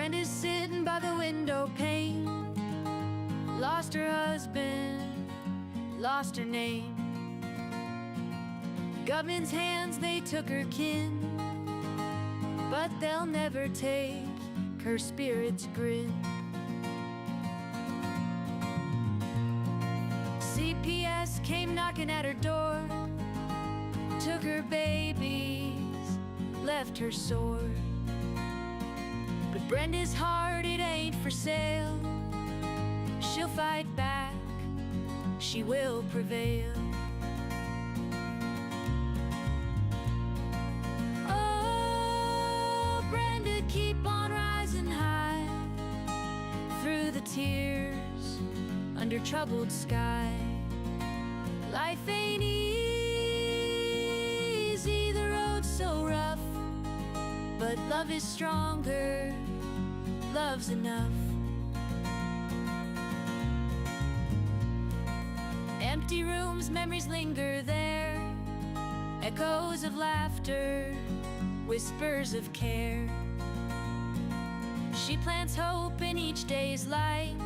Brenda's sitting by the window pane, lost her husband, lost her name. Government's hands, they took her kin, but they'll never take her spirit's grin. CPS came knocking at her door, took her babies, left her sore. But Brenda's heart, it ain't for sale. She'll fight back, she will prevail. Oh, Brenda, keep on rising high through the tears, under troubled sky. Life ain't easy, the road's so rough, but love is stronger, love's enough. Empty rooms, memories linger there, echoes of laughter, whispers of care. She plants hope in each day's light.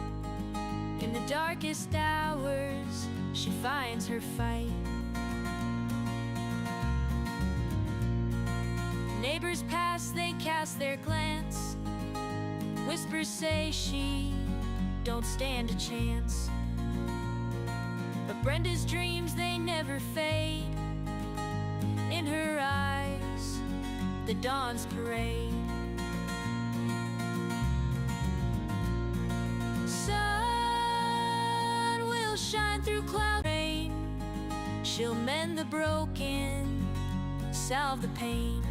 In the darkest hours, she finds her fight. Neighbors pass, they cast their glance. Whispers say she don't stand a chance. But Brenda's dreams, they never fade. In her eyes, the dawn's parade. Sun will shine through cloud rain. She'll mend the broken, salve the pain.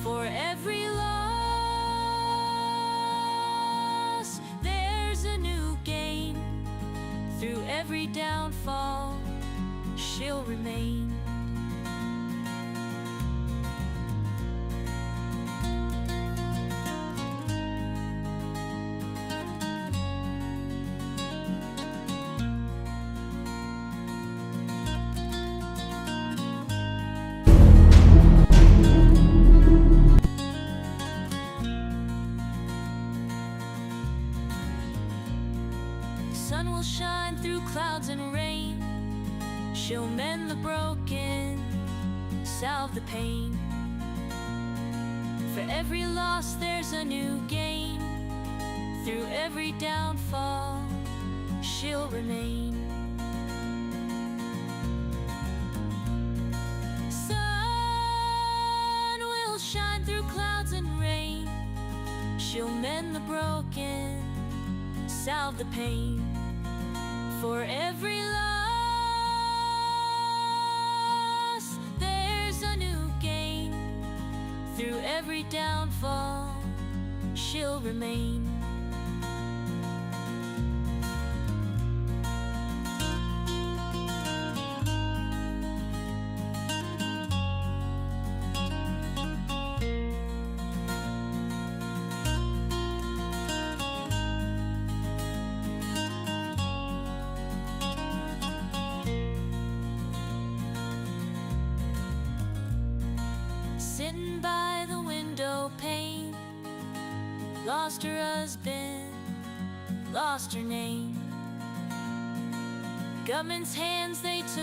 For every loss, there's a new gain. Through every downfall, she'll remain. Sun will shine through clouds and rain. She'll mend the broken, salve the pain. For every loss, there's a new gain. Through every downfall, she'll remain. Sun will shine through clouds and rain. She'll mend the broken, salve the pain. For every loss, there's a new gain. Through every downfall, she'll remain. Sitting by the window pane, lost her husband, lost her name. Government's hands, they took.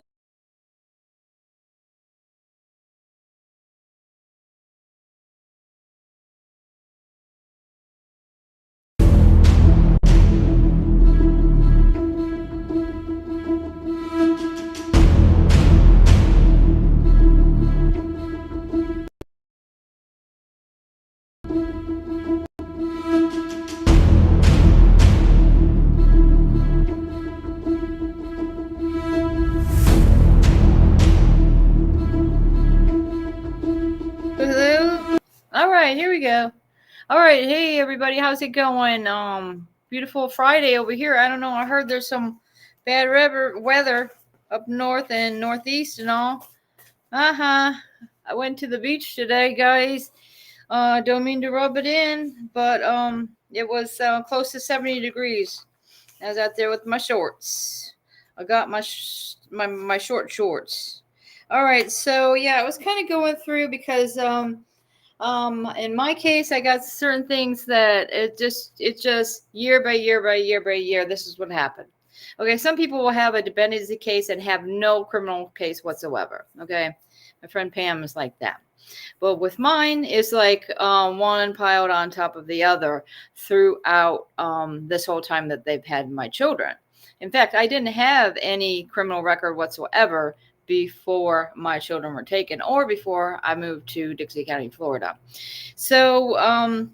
All right, here we go. All right, hey everybody, how's it going? Beautiful Friday over here. I don't know, I heard there's some bad weather up north and northeast and all. I went to the beach today, guys. Don't mean to rub it in, but it was close to 70 degrees. I was out there with my shorts. I got my short shorts. All right, so yeah, I was kind of going through because In my case, I got certain things that it's just year by year by year by year. This is what happened. Okay, some people will have a dependency case and have no criminal case whatsoever. Okay, my friend Pam is like that. But with mine, it's like one piled on top of the other throughout this whole time that they've had my children. In fact, I didn't have any criminal record whatsoever before my children were taken or before I moved to Dixie County, Florida. So I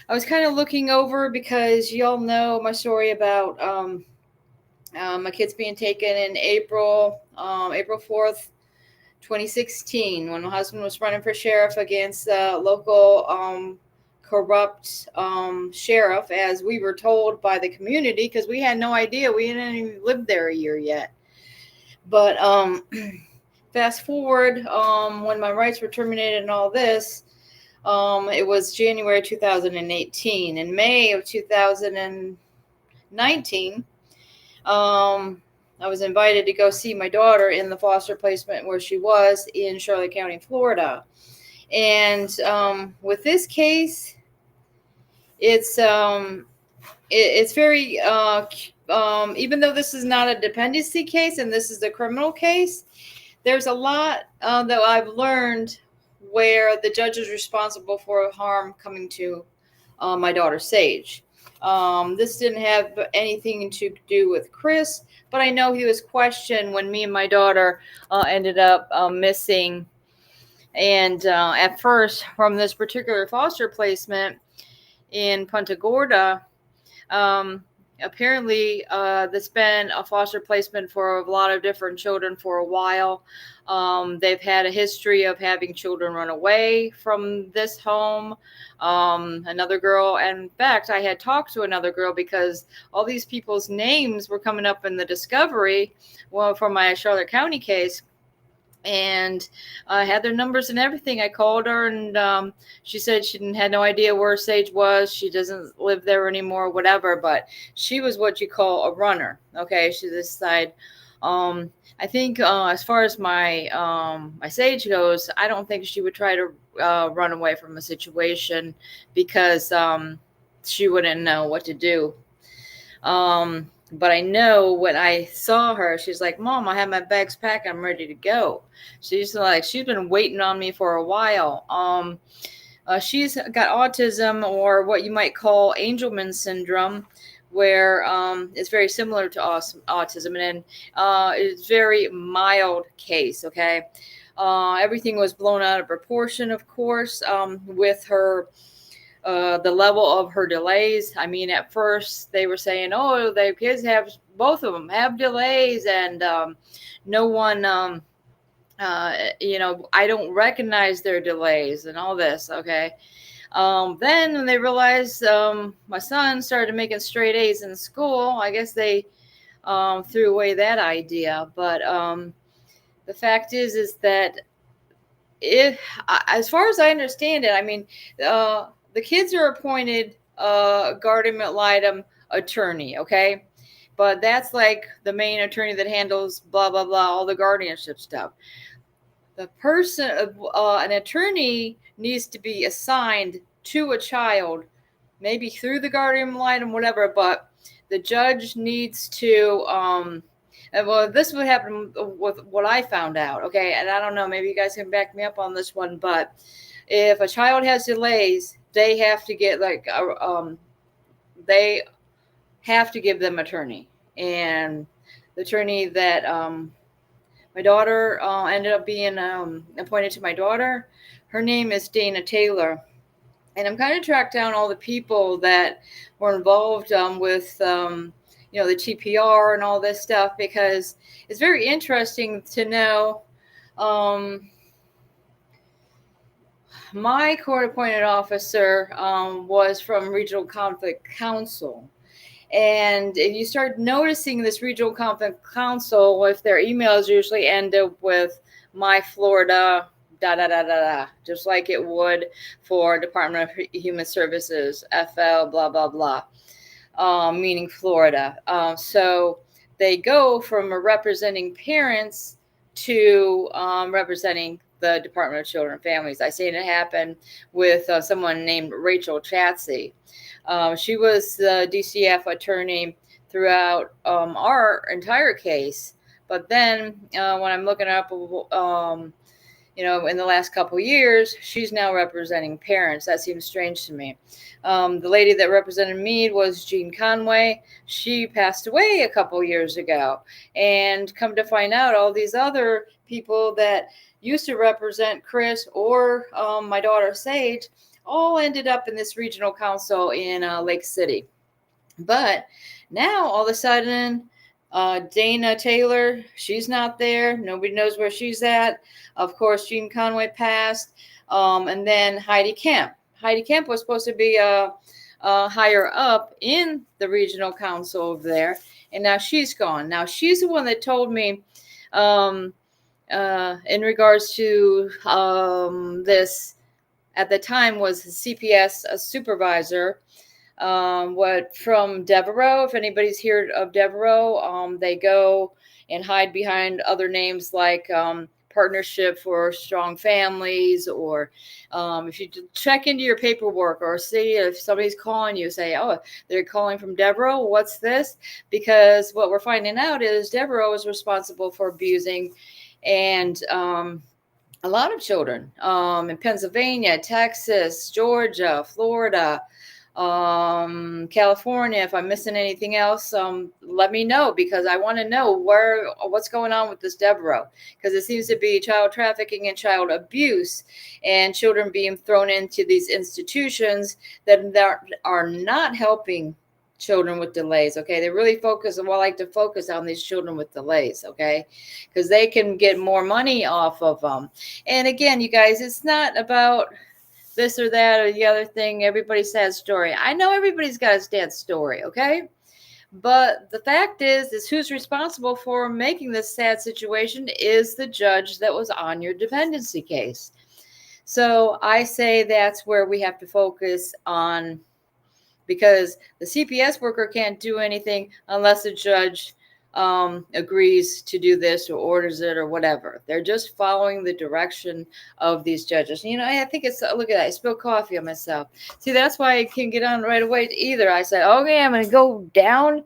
was kind of looking over because y'all know my story about my kids being taken in April 4th, 2016, when my husband was running for sheriff against the local corrupt sheriff, as we were told by the community, because we had no idea. We hadn't even lived there a year yet. But fast forward, when my rights were terminated and all this, it was January 2018. In May of 2019, I was invited to go see my daughter in the foster placement where she was in Charlotte County, Florida. And with this case, it's very, even though this is not a dependency case and this is a criminal case, there's a lot that I've learned where the judge is responsible for harm coming to my daughter, Sage. This didn't have anything to do with Chris, but I know he was questioned when me and my daughter ended up missing. And at first, from this particular foster placement in Punta Gorda, apparently that's been a foster placement for a lot of different children for a while. They've had a history of having children run away from this home. Another girl, and in fact, I had talked to another girl because all these people's names were coming up in the discovery, well, for my Charlotte County case. And I had their numbers and everything. I called her, and she said she had no idea where Sage was. She doesn't live there anymore, whatever. But she was what you call a runner. Okay, she's this side. I think as far as my my Sage goes, I don't think she would try to run away from a situation because she wouldn't know what to do. But I know when I saw her, she's like, Mom, I have my bags packed. I'm ready to go. She's been waiting on me for a while. She's got autism, or what you might call Angelman syndrome, where it's very similar to autism. And it's very mild case, okay? Everything was blown out of proportion, of course, with her the level of her delays. I mean, at first they were saying, oh, the kids both of them have delays, and no one, I don't recognize their delays and all this. Okay. Then when they realized my son started making straight A's in school, I guess they threw away that idea. But the fact is that as far as I understand it, I mean, the kids are appointed guardian ad litem attorney, okay? But that's like the main attorney that handles blah, blah, blah, all the guardianship stuff. The person, an attorney needs to be assigned to a child, maybe through the guardian ad litem, whatever, but the judge needs to, well, this would happen with what I found out, okay? And I don't know, maybe you guys can back me up on this one, but if a child has delays, they have to get they have to give them attorney. And the attorney that my daughter ended up being appointed to my daughter, her name is Dana Taylor. And I'm kind of tracked down all the people that were involved with the TPR and all this stuff, because it's very interesting to know. My court-appointed officer was from Regional Conflict Council. And if you start noticing this Regional Conflict Council, if their emails usually end up with my Florida, just like it would for Department of Human Services, FL, blah, blah, blah, meaning Florida. So they go from representing parents to representing the Department of Children and Families. I seen it happen with someone named Rachel Chatsey. She was the DCF attorney throughout our entire case. But then when I'm looking up, in the last couple years, she's now representing parents. That seems strange to me. The lady that represented me was Jean Conway. She passed away a couple years ago. And come to find out, all these other people that used to represent Chris or my daughter Sage all ended up in this regional council in Lake City. But now all of a sudden, Dana Taylor, she's not there. Nobody knows where she's at. Of course, Jean Conway passed. And then Heidi Kemp. Heidi Kemp was supposed to be higher up in the regional council over there. And now she's gone. Now she's the one that told me in regards to this, at the time was CPS a supervisor. What from Devereaux, if anybody's heard of Devereaux, they go and hide behind other names like Partnership for Strong Families, or if you check into your paperwork or see if somebody's calling you, say, oh, they're calling from Devereaux, what's this? Because what we're finding out is Devereaux is responsible for abusing and a lot of children in Pennsylvania, Texas, Georgia, Florida, California. If I'm missing anything else, let me know, because I want to know what's going on with this Devereaux, because it seems to be child trafficking and child abuse and children being thrown into these institutions that are not helping children with delays. Okay, they really like to focus on these children with delays, okay, because they can get more money off of them. And again, you guys, it's not about this or that or the other thing. Everybody's sad story. I know everybody's got a sad story, okay? But the fact is who's responsible for making this sad situation is the judge that was on your dependency case. So I say that's where we have to focus on, because the CPS worker can't do anything unless the judge agrees to do this or orders it or whatever. They're just following the direction of these judges. I think it's, look at that, I spilled coffee on myself. See, that's why I can't get on right away either. I said, okay, I'm going to go down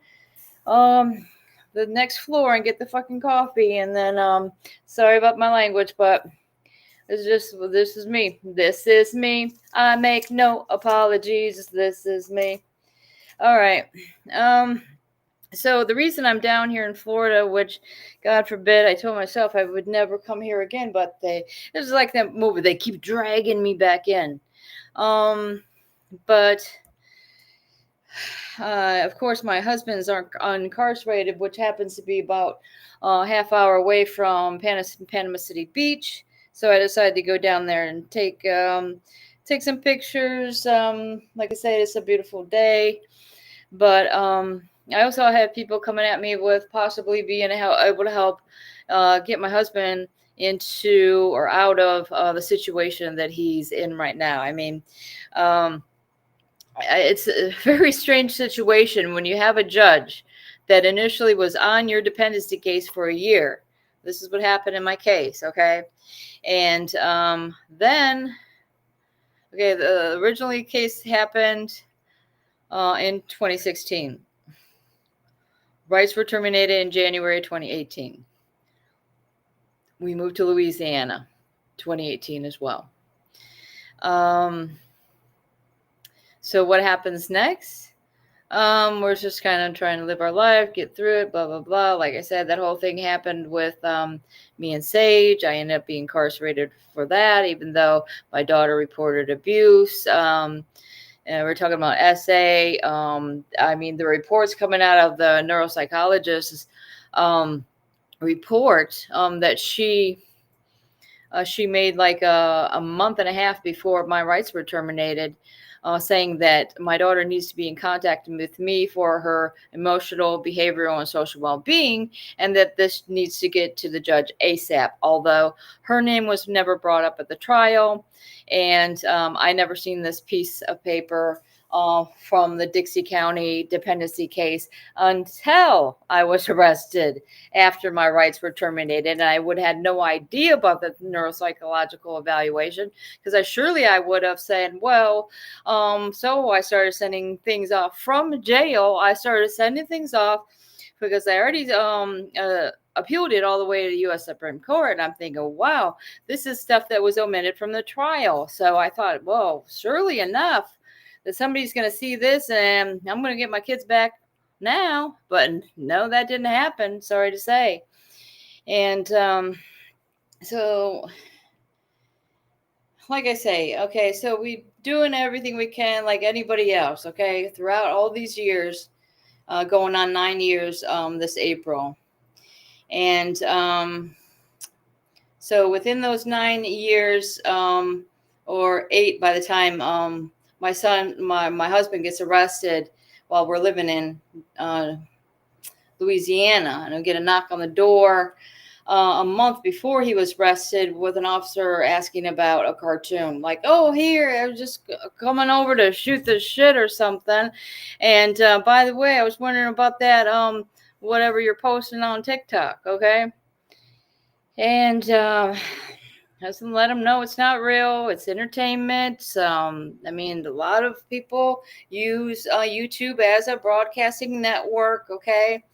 the next floor and get the fucking coffee. And then, sorry about my language, but this is me. This is me. I make no apologies. This is me. All right. So the reason I'm down here in Florida, which God forbid, I told myself I would never come here again, but this is like that movie. They keep dragging me back in. But of course, my husband's incarcerated, which happens to be about a half hour away from Panama City Beach. So I decided to go down there and take some pictures. Like I said, it's a beautiful day, but I also have people coming at me with possibly being able to help get my husband into or out of the situation that he's in right now. I mean, it's a very strange situation when you have a judge that initially was on your dependency case for a year. This is what happened in my case, okay? And then, okay, the originally case happened in 2016. Rights were terminated in January 2018. We moved to Louisiana, 2018 as well. So what happens next? We're just kind of trying to live our life, get through it, blah, blah, blah. Like I said, that whole thing happened with me and Sage. I ended up being incarcerated for that, even though my daughter reported abuse. And we're talking about SA. I mean, the reports coming out of the neuropsychologist's report that she made like a month and a half before my rights were terminated, saying that my daughter needs to be in contact with me for her emotional, behavioral, and social well-being, and that this needs to get to the judge ASAP, although her name was never brought up at the trial, and I never seen this piece of paper from the Dixie County dependency case until I was arrested after my rights were terminated. And I would have had no idea about the neuropsychological evaluation, because I would have said, well, so I started sending things off from jail. I started sending things off because I already appealed it all the way to the U.S. Supreme Court. And I'm thinking, wow, this is stuff that was omitted from the trial. So I thought, well, surely enough that somebody's going to see this and I'm going to get my kids back now. But no, that didn't happen. Sorry to say. And so, like I say, okay, so we doing everything we can like anybody else, okay, throughout all these years, going on 9 years this April. And so within those 9 years, or 8 by the time my husband gets arrested while we're living in Louisiana, and I get a knock on the door a month before he was arrested with an officer asking about a cartoon, like, oh, here, I was just coming over to shoot the shit or something. And by the way, I was wondering about that whatever you're posting on TikTok, okay? And I just let them know it's not real. It's entertainment. I mean, a lot of people use YouTube as a broadcasting network, okay?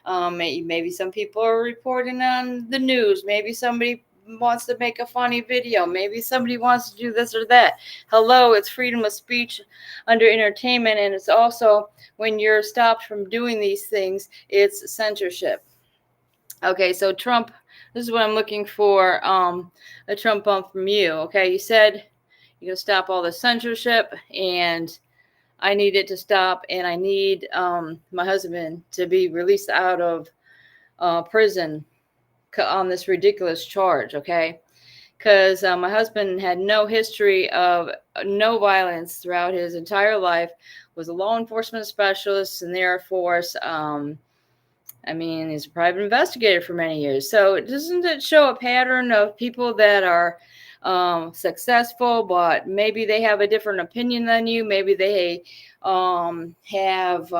Maybe some people are reporting on the news. Maybe somebody wants to make a funny video. Maybe somebody wants to do this or that. Hello, it's freedom of speech under entertainment. And it's also, when you're stopped from doing these things, it's censorship. Okay, so Trump, this is what I'm looking for, a Trump bump from you. Okay, you said you're going to stop all the censorship, and I need it to stop, and I need my husband to be released out of prison on this ridiculous charge, okay? Because my husband had no history of no violence throughout his entire life, was a law enforcement specialist in the Air Force. I mean, he's a private investigator for many years. So doesn't it show a pattern of people that are successful, but maybe they have a different opinion than you? Maybe they have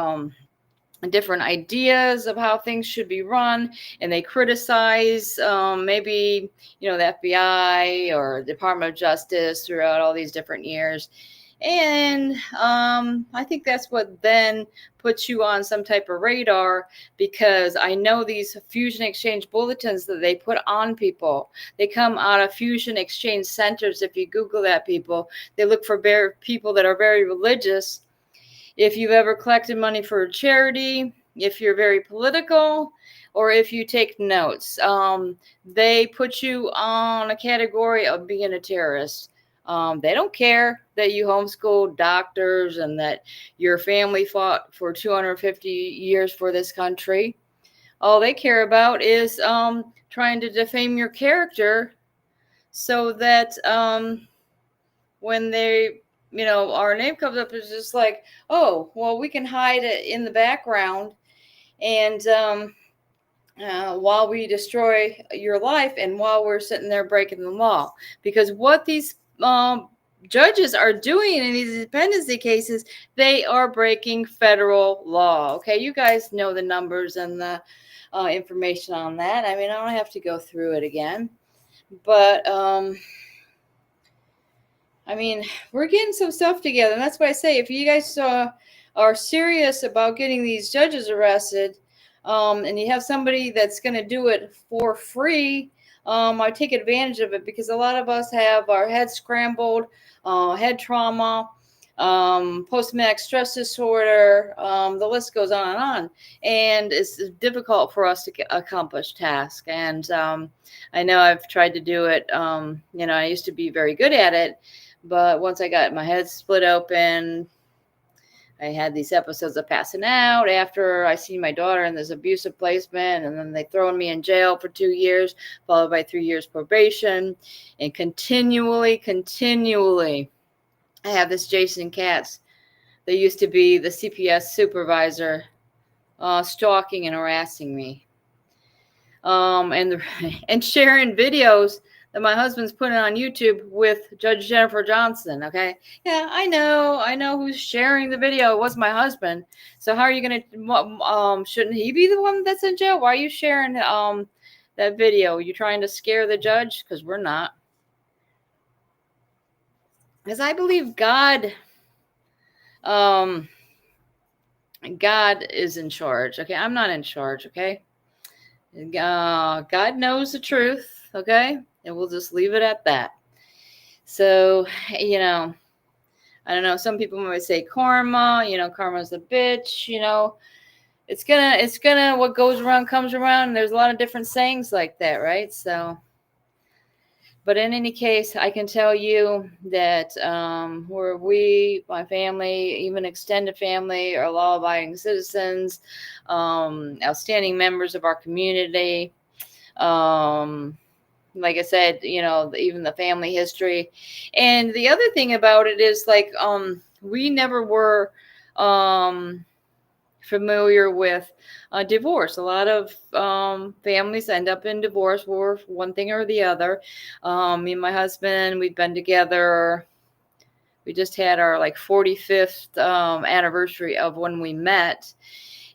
different ideas of how things should be run, and they criticize maybe, the FBI or Department of Justice throughout all these different years. And I think that's what then puts you on some type of radar, because I know these fusion exchange bulletins that they put on people, they come out of fusion exchange centers. If you Google that, people, they look for people that are very religious. If you've ever collected money for a charity, if you're very political, or if you take notes, they put you on a category of being a terrorist. They don't care that you homeschooled doctors and that your family fought for 250 years for this country. All they care about is trying to defame your character, so that when they, our name comes up, it's just like, oh, well, we can hide it in the background, and while we destroy your life, and while we're sitting there breaking the law. Because what these judges are doing in these dependency cases, they are breaking federal law. Okay, you guys know the numbers and the information on that. I mean, I don't have to go through it again, but I mean, we're getting some stuff together, and that's why I say, if you guys are serious about getting these judges arrested, and you have somebody that's going to do it for free, I take advantage of it, because a lot of us have our heads scrambled, head trauma, post-traumatic stress disorder, the list goes on, and it's difficult for us to accomplish tasks. And I know I've tried to do it. I used to be very good at it, but once I got my head split open, I had these episodes of passing out after I see my daughter in this abusive placement, and then they throw me in jail for 2 years, followed by 3 years probation, and continually, I have this Jason Katz that used to be the CPS supervisor, stalking and harassing me, and sharing videos that my husband's putting on YouTube with Judge Jennifer Johnson. Okay. Yeah, I know who's sharing the video. It was my husband. So how are you going to, shouldn't he be the one that's in jail? Why are you sharing, that video? Are you trying to scare the judge? Because we're not. Because I believe God is in charge. Okay. I'm not in charge. Okay. God knows the truth. Okay. And we'll just leave it at that. So, I don't know. Some people might say karma, karma's a bitch, it's gonna, what goes around comes around. And there's a lot of different sayings like that. Right. So, but in any case, I can tell you that my family, even extended family, are law-abiding citizens, outstanding members of our community. Like I said, even the family history. And the other thing about it is we never were familiar with divorce. A lot of families end up in divorce for one thing or the other. Me and my husband, we've been together. We just had our 45th anniversary of when we met.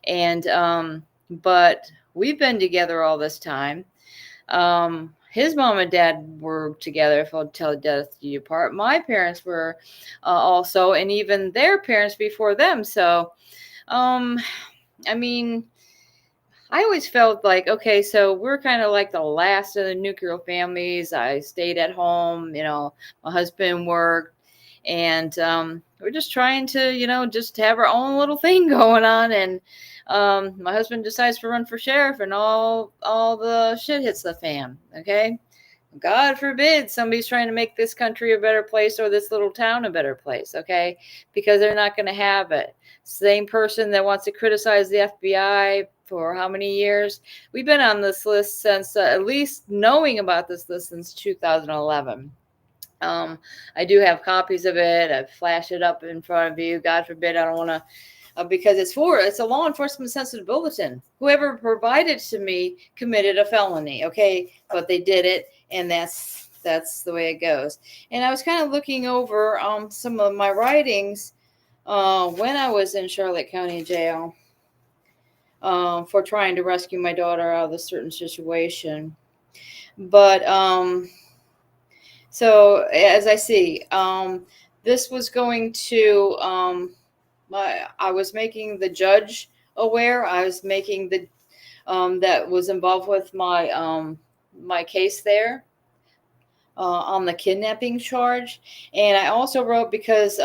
And but we've been together all this time. His mom and dad were together till death do you part. My parents were also, and even their parents before them. So, I mean, I always felt like, okay, so we're kind of like the last of the nuclear families. I stayed at home, my husband worked, and we're just trying to, just have our own little thing going on. And my husband decides to run for sheriff, and all the shit hits the fan. Okay. God forbid somebody's trying to make this country a better place or this little town a better place. Okay. Because they're not going to have it. Same person that wants to criticize the FBI for how many years? We've been on this list since at least knowing about this list since 2011. I do have copies of it. I flash it up in front of you. God forbid I don't want to, because it's a law enforcement sensitive bulletin. Whoever provided to me committed a felony. Okay. But they did it. And that's the way it goes. And I was kind of looking over some of my writings when I was in Charlotte County Jail for trying to rescue my daughter out of a certain situation. But so as I see, this was going to, I was making the judge aware. I was making the, that was involved with my, my case there on the kidnapping charge. And I also wrote because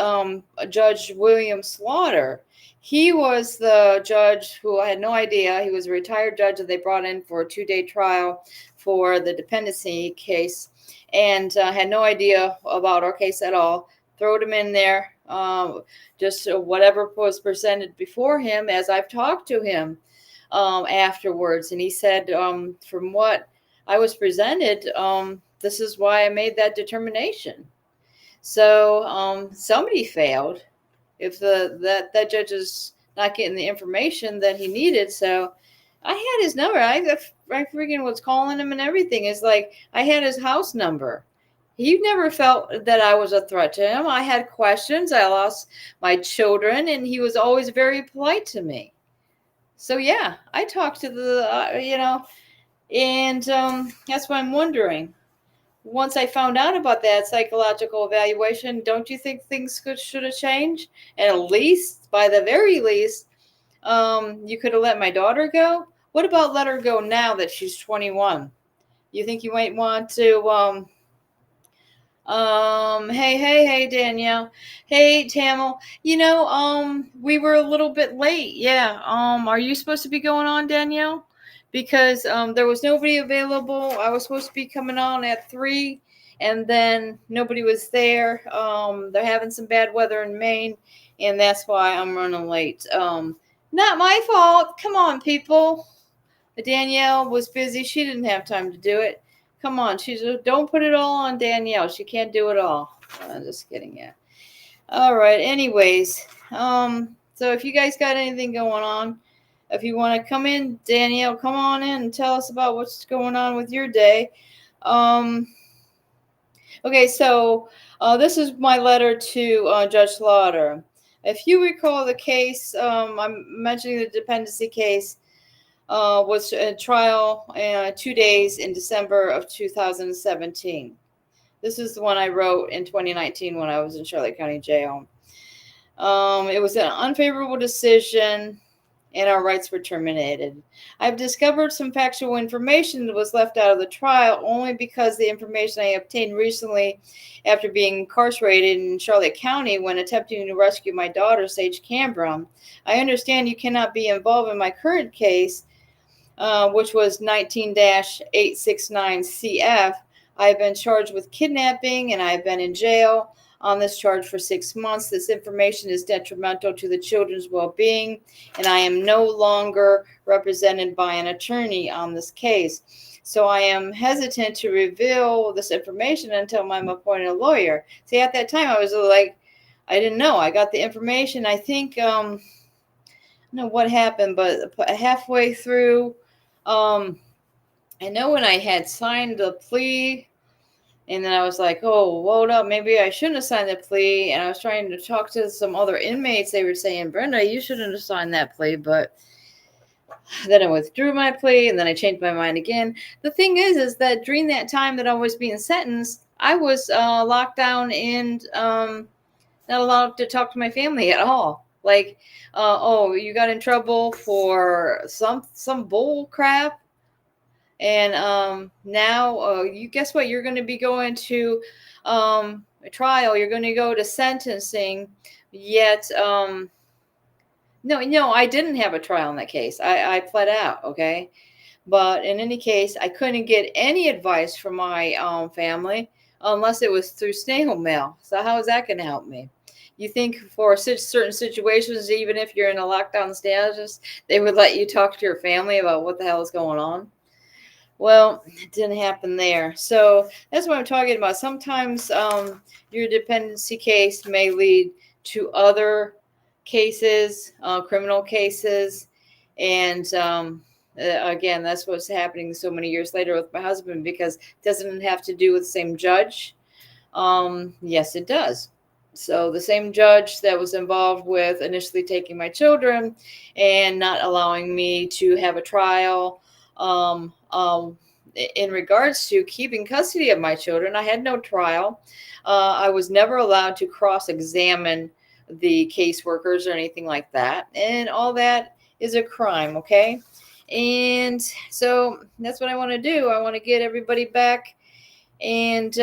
Judge William Slaughter, he was the judge who I had no idea. He was a retired judge that they brought in for a 2-day trial for the dependency case, and had no idea about our case at all. Throwed him in there, just whatever was presented before him as I've talked to him afterwards. And he said, from what I was presented, this is why I made that determination. So somebody failed if that judge is not getting the information that he needed. So I had his number. I freaking was calling him and everything. It's like I had his house number. He never felt that I was a threat to him. I had questions. I lost my children, and he was always very polite to me. So yeah, I talked to the, and that's why I'm wondering. Once I found out about that psychological evaluation, don't you think things should have changed? And at least, by the very least, you could have let my daughter go. What about let her go now that she's 21? You think you might want to, hey, Danielle. Hey, Tamil. We were a little bit late. Yeah. Are you supposed to be going on, Danielle? Because there was nobody available. I was supposed to be coming on at 3, and then nobody was there. They're having some bad weather in Maine, and that's why I'm running late. Not my fault. Come on, people. Danielle was busy. She didn't have time to do it. Come on. Don't put it all on Danielle. She can't do it all. I'm just kidding. Yeah. All right. Anyways, so if you guys got anything going on, if you want to come in, Danielle, come on in and tell us about what's going on with your day. Okay, so this is my letter to Judge Slaughter. If you recall the case, I'm mentioning the dependency case, was a trial 2 days in December of 2017. This is the one I wrote in 2019 when I was in Charlotte County Jail. It was an unfavorable decision, and our rights were terminated. I've discovered some factual information that was left out of the trial only because the information I obtained recently after being incarcerated in Charlotte County when attempting to rescue my daughter, Sage Cambrum. I understand you cannot be involved in my current case, which was 19-869 CF. I've been charged with kidnapping and I've been in jail on this charge for 6 months. This information is detrimental to the children's well-being, and I am no longer represented by an attorney on this case. So I am hesitant to reveal this information until I'm appointed a lawyer. See, at that time, I was like, I didn't know. I got the information. I think, I don't know what happened, but halfway through, I know when I had signed the plea, and then I was like, oh, hold up, maybe I shouldn't have signed the plea. And I was trying to talk to some other inmates. They were saying, Brenda, you shouldn't have signed that plea. But then I withdrew my plea, and then I changed my mind again. The thing is that during that time that I was being sentenced, I was locked down and not allowed to talk to my family at all. Like, oh, you got in trouble for some bull crap. And now you guess what? You're going to be going to a trial. You're going to go to sentencing. Yet, no, I didn't have a trial in that case. I pled out, okay? But in any case, I couldn't get any advice from my family unless it was through snail mail. So how is that going to help me? You think for certain situations, even if you're in a lockdown status, they would let you talk to your family about what the hell is going on? Well, it didn't happen there. So that's what I'm talking about. Sometimes your dependency case may lead to other cases, criminal cases. And again, that's what's happening so many years later with my husband, because it doesn't have to do with the same judge. Yes, it does. So the same judge that was involved with initially taking my children and not allowing me to have a trial, in regards to keeping custody of my children, I had no trial. I was never allowed to cross-examine the caseworkers or anything like that. And all that is a crime, okay? And so that's what I want to do. I want to get everybody back and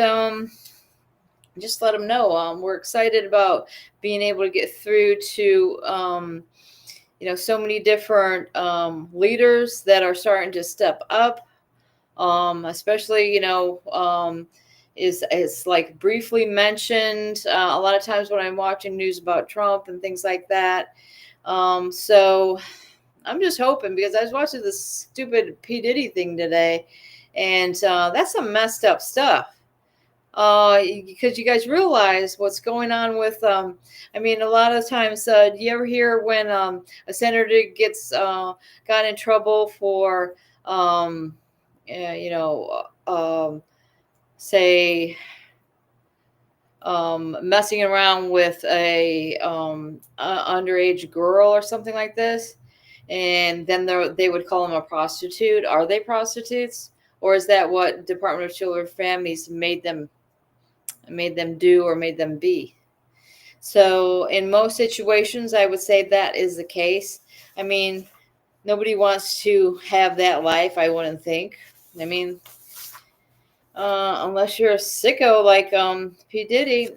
just let them know we're excited about being able to get through to so many different leaders that are starting to step up, especially, is like briefly mentioned a lot of times when I'm watching news about Trump and things like that. So I'm just hoping, because I was watching this stupid P. Diddy thing today, and that's some messed up stuff. Because you guys realize what's going on with, a lot of times, do you ever hear when a senator gets got in trouble for, say, messing around with a underage girl or something like this, and then they would call them a prostitute? Are they prostitutes, or is that what Department of Children and Families made them do or made them be? So in most situations, I would say that is the case. Nobody wants to have that life, I wouldn't think. Unless you're a sicko like P. Diddy,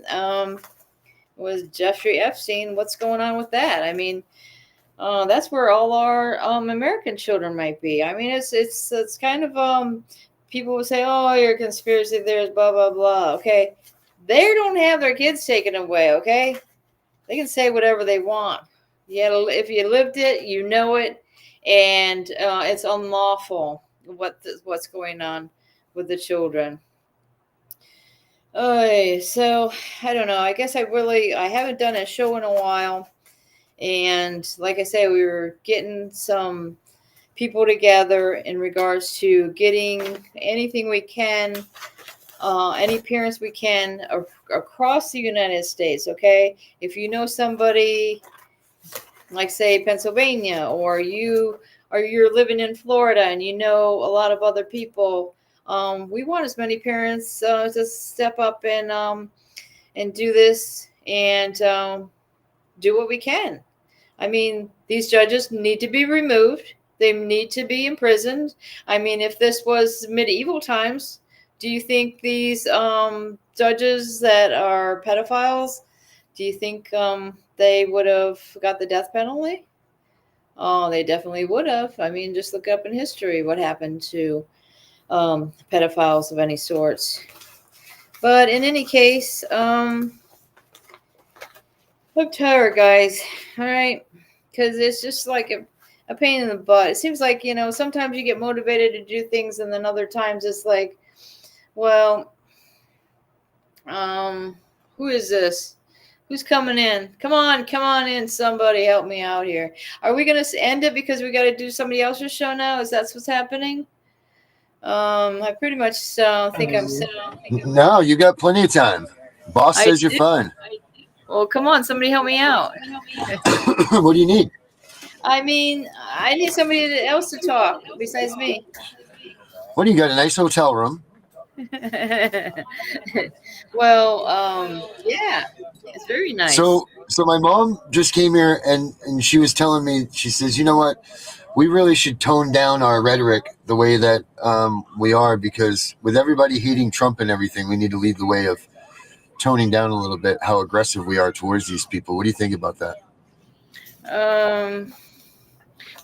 was Jeffrey Epstein. What's going on with that? That's where all our American children might be. It's kind of people will say, "Oh, you're a conspiracy theorist," blah blah blah. Okay, they don't have their kids taken away. Okay, they can say whatever they want. Yeah, if you lived it, you know it, and it's unlawful what's going on with the children. So I don't know. I guess I haven't done a show in a while. And like I say, we were getting some people together in regards to getting anything we can any parents we can across the United States. Okay, if you know somebody, like say Pennsylvania, or you're living in Florida and you know a lot of other people, we want as many parents to step up and do this and do what we can. I mean, these judges need to be removed. They need to be imprisoned. I mean, if this was medieval times, do you think these judges that are pedophiles, do you think they would have got the death penalty? Oh, they definitely would have. I mean, just look up in history what happened to pedophiles of any sorts. But in any case, I'm tired, guys. All right, because it's just like a pain in the butt. It seems like, sometimes you get motivated to do things, and then other times it's like, well, who is this? Who's coming in? Come on in. Somebody help me out here. Are we going to end it because we got to do somebody else's show now? Is that what's happening? I pretty much think I'm set. No, you got plenty of time. Boss says you're fine. Well, come on. Somebody help me out. What do you need? I mean, I need somebody else to talk besides me. What do you got? A nice hotel room? Well, yeah, it's very nice. So my mom just came here and she was telling me, she says, you know what? We really should tone down our rhetoric the way that we are, because with everybody hating Trump and everything, we need to lead the way of toning down a little bit how aggressive we are towards these people. What do you think about that?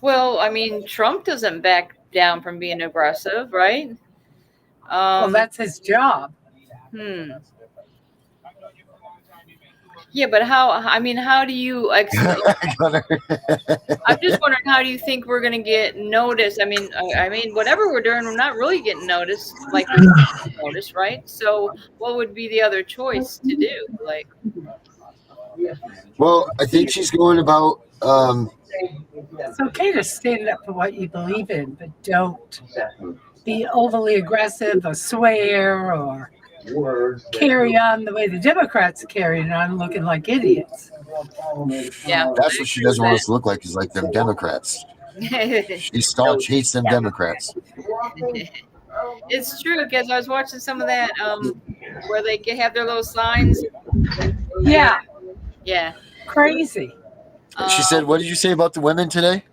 Well, I mean, Trump doesn't back down from being aggressive, right? Well, that's his job. Yeah, but how do you explain? I'm just wondering, how do you think we're going to get noticed? I mean, whatever we're doing, we're not really getting noticed like we're getting noticed, right? So what would be the other choice to do? Like, well, I think she's going about It's okay to stand up for what you believe in, but don't be overly aggressive or swear or carry on the way the Democrats are carrying on, looking like idiots. yeah, that's what she doesn't want us to look like, is like them Democrats. She staunch hates them Democrats. It's true, because I was watching some of that where they have their little signs. Yeah. Yeah. Crazy. She said, what did you say about the women today?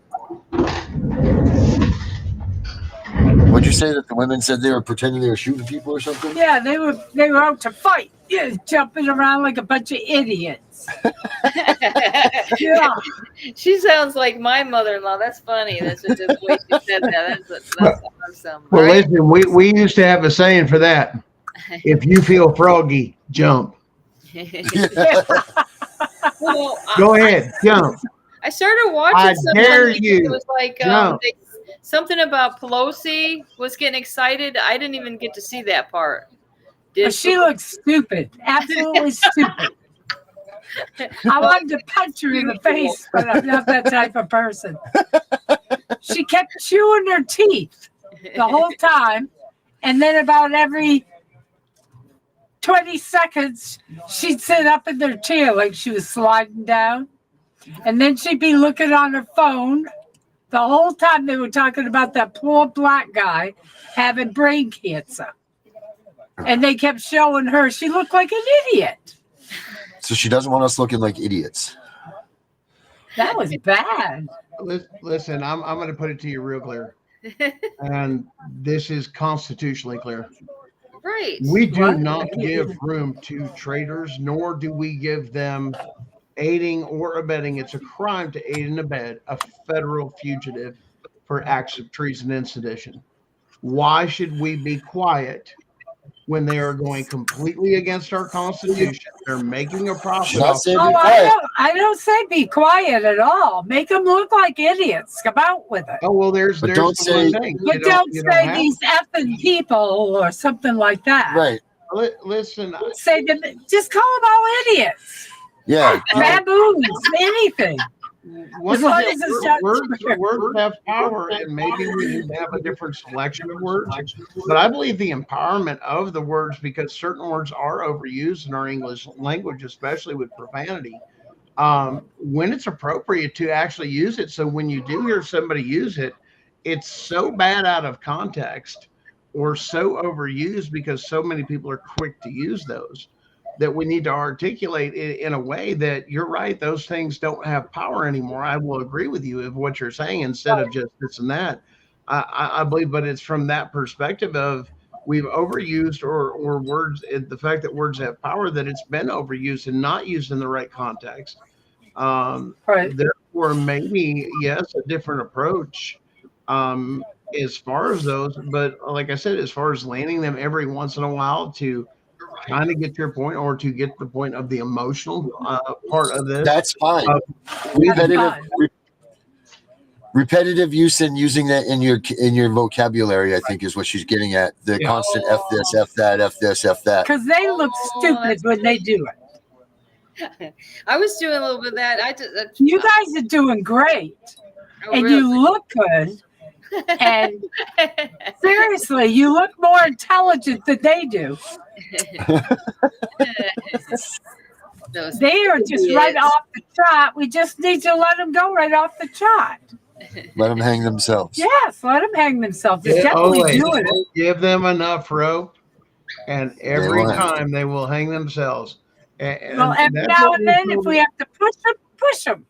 What'd you say, that the women said they were pretending they were shooting people or something? Yeah, they were out to fight. Yeah, jumping around like a bunch of idiots. Yeah. She sounds like my mother-in-law. That's funny. That's just the way she said that. That's awesome. Well, right? listen, we used to have a saying for that. If you feel froggy, jump. Well, Go ahead, jump. I started watching I dare you. It was like something about Pelosi was getting excited. I didn't even get to see that part. But she looks stupid. Absolutely stupid. I wanted to punch her in the face, but I'm not that type of person. She kept chewing her teeth the whole time, and then about every 20 seconds, she'd sit up in their chair like she was sliding down, and then she'd be looking on her phone. The whole time they were talking about that poor black guy having brain cancer. And they kept showing her. She looked like an idiot. So she doesn't want us looking like idiots. That was bad. Listen, I'm going to put it to you real clear. And this is constitutionally clear. Right. We do not give room to traitors, nor do we give them aiding or abetting. It's a crime to aid and abet a federal fugitive for acts of treason and sedition. Why should we be quiet when they are going completely against our Constitution? They're making a profit off Say be Oh, quiet. I don't say be quiet at all. Make them look like idiots. Come out with it. Oh, well, there's But the don't one say- thing. But don't say these effing people or something like that. Right. Listen, Say them, just call them all idiots. Yeah. Baboons, anything. Once As long again, as it's not true. words have power, and maybe we need to have a different selection of words. But I believe the empowerment of the words, because certain words are overused in our English language, especially with profanity, when it's appropriate to actually use it. So when you do hear somebody use it, it's so bad out of context or so overused because so many people are quick to use those, that we need to articulate it in a way that you're right, those things don't have power anymore. I will agree with you of what you're saying instead of just this and that. I believe, but it's from that perspective of we've overused or words, the fact that words have power, that it's been overused and not used in the right context. Right. Therefore, maybe, yes, a different approach as far as those. But like I said, as far as landing them every once in a while to kind of get your point, or to get the point of the emotional part of this. That's fine. Repetitive, repetitive use and using that in your vocabulary, I think, is what she's getting at. The constant F this, F that, F this, F that. Because they look stupid when they do it. I was doing a little bit of that. You guys are doing great, and really. you look good. And seriously, you look more intelligent than they do. They are just right off the chart. We just need to let them go right off the chart. Let them hang themselves. Yes, let them hang themselves. They're definitely doing it. Give them enough rope, and every time they will hang themselves. Well, every now and then, if we have to push them, push them.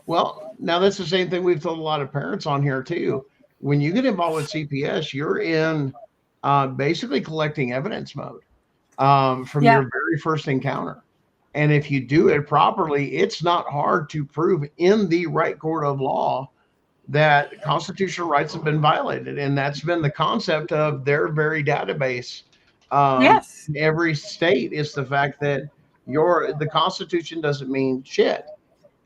Well, now that's the same thing we've told a lot of parents on here too. When you get involved with CPS, you're in basically collecting evidence mode from your very first encounter. And if you do it properly, it's not hard to prove in the right court of law that constitutional rights have been violated. And that's been the concept of their very database. Yes. Every state is the fact that the Constitution doesn't mean shit.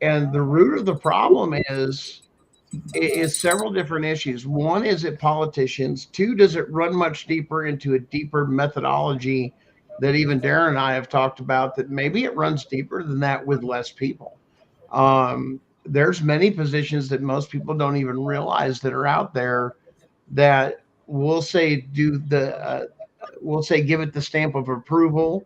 And the root of the problem is several different issues. One, is it politicians? Two, does it run much deeper into a deeper methodology that even Darren and I have talked about, that maybe it runs deeper than that with less people? There's many positions that most people don't even realize that are out there that we'll say give it the stamp of approval,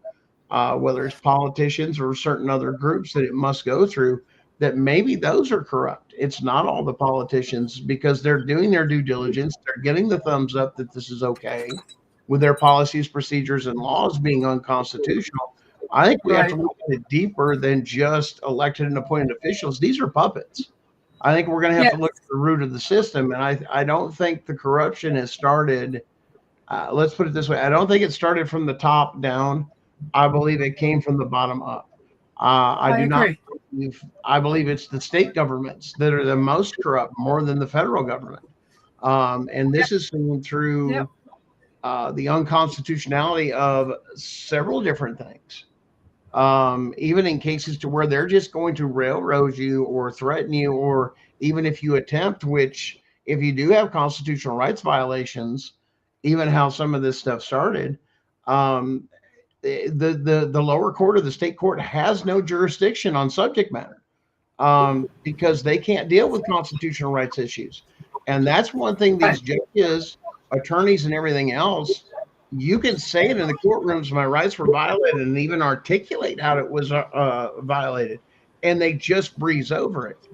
whether it's politicians or certain other groups that it must go through, that maybe those are corrupt. It's not all the politicians, because they're doing their due diligence. They're getting the thumbs up that this is okay with their policies, procedures, and laws being unconstitutional. I think we have to look at it deeper than just elected and appointed officials. These are puppets. I think we're going to have to look at the root of the system. And I don't think the corruption has started. Let's put it this way. I don't think it started from the top down. I believe it came from the bottom up. I do not. I believe it's the state governments that are the most corrupt, more than the federal government. And this is seen through the unconstitutionality of several different things. Even in cases to where they're just going to railroad you or threaten you, or even if you attempt, which if you do have constitutional rights violations, even how some of this stuff started, the lower court or the state court has no jurisdiction on subject matter, because they can't deal with constitutional rights issues. And that's one thing these judges, attorneys, and everything else, you can say it in the courtrooms, my rights were violated, and even articulate how it was violated, and they just breeze over it.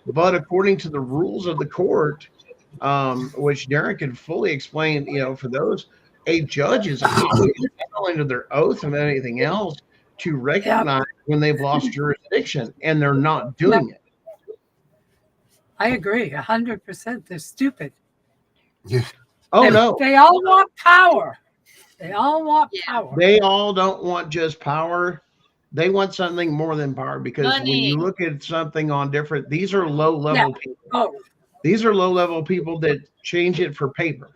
But according to the rules of the court, which Darren can fully explain, for those, a judge is only to their oath and anything else to recognize when they've lost jurisdiction, and they're not doing it. I agree 100%. They're stupid. No. They all want power. They all want power. They all don't want just power. They want something more than power, because when you look at something on different, these are low-level people. These are low-level people that change it for paper.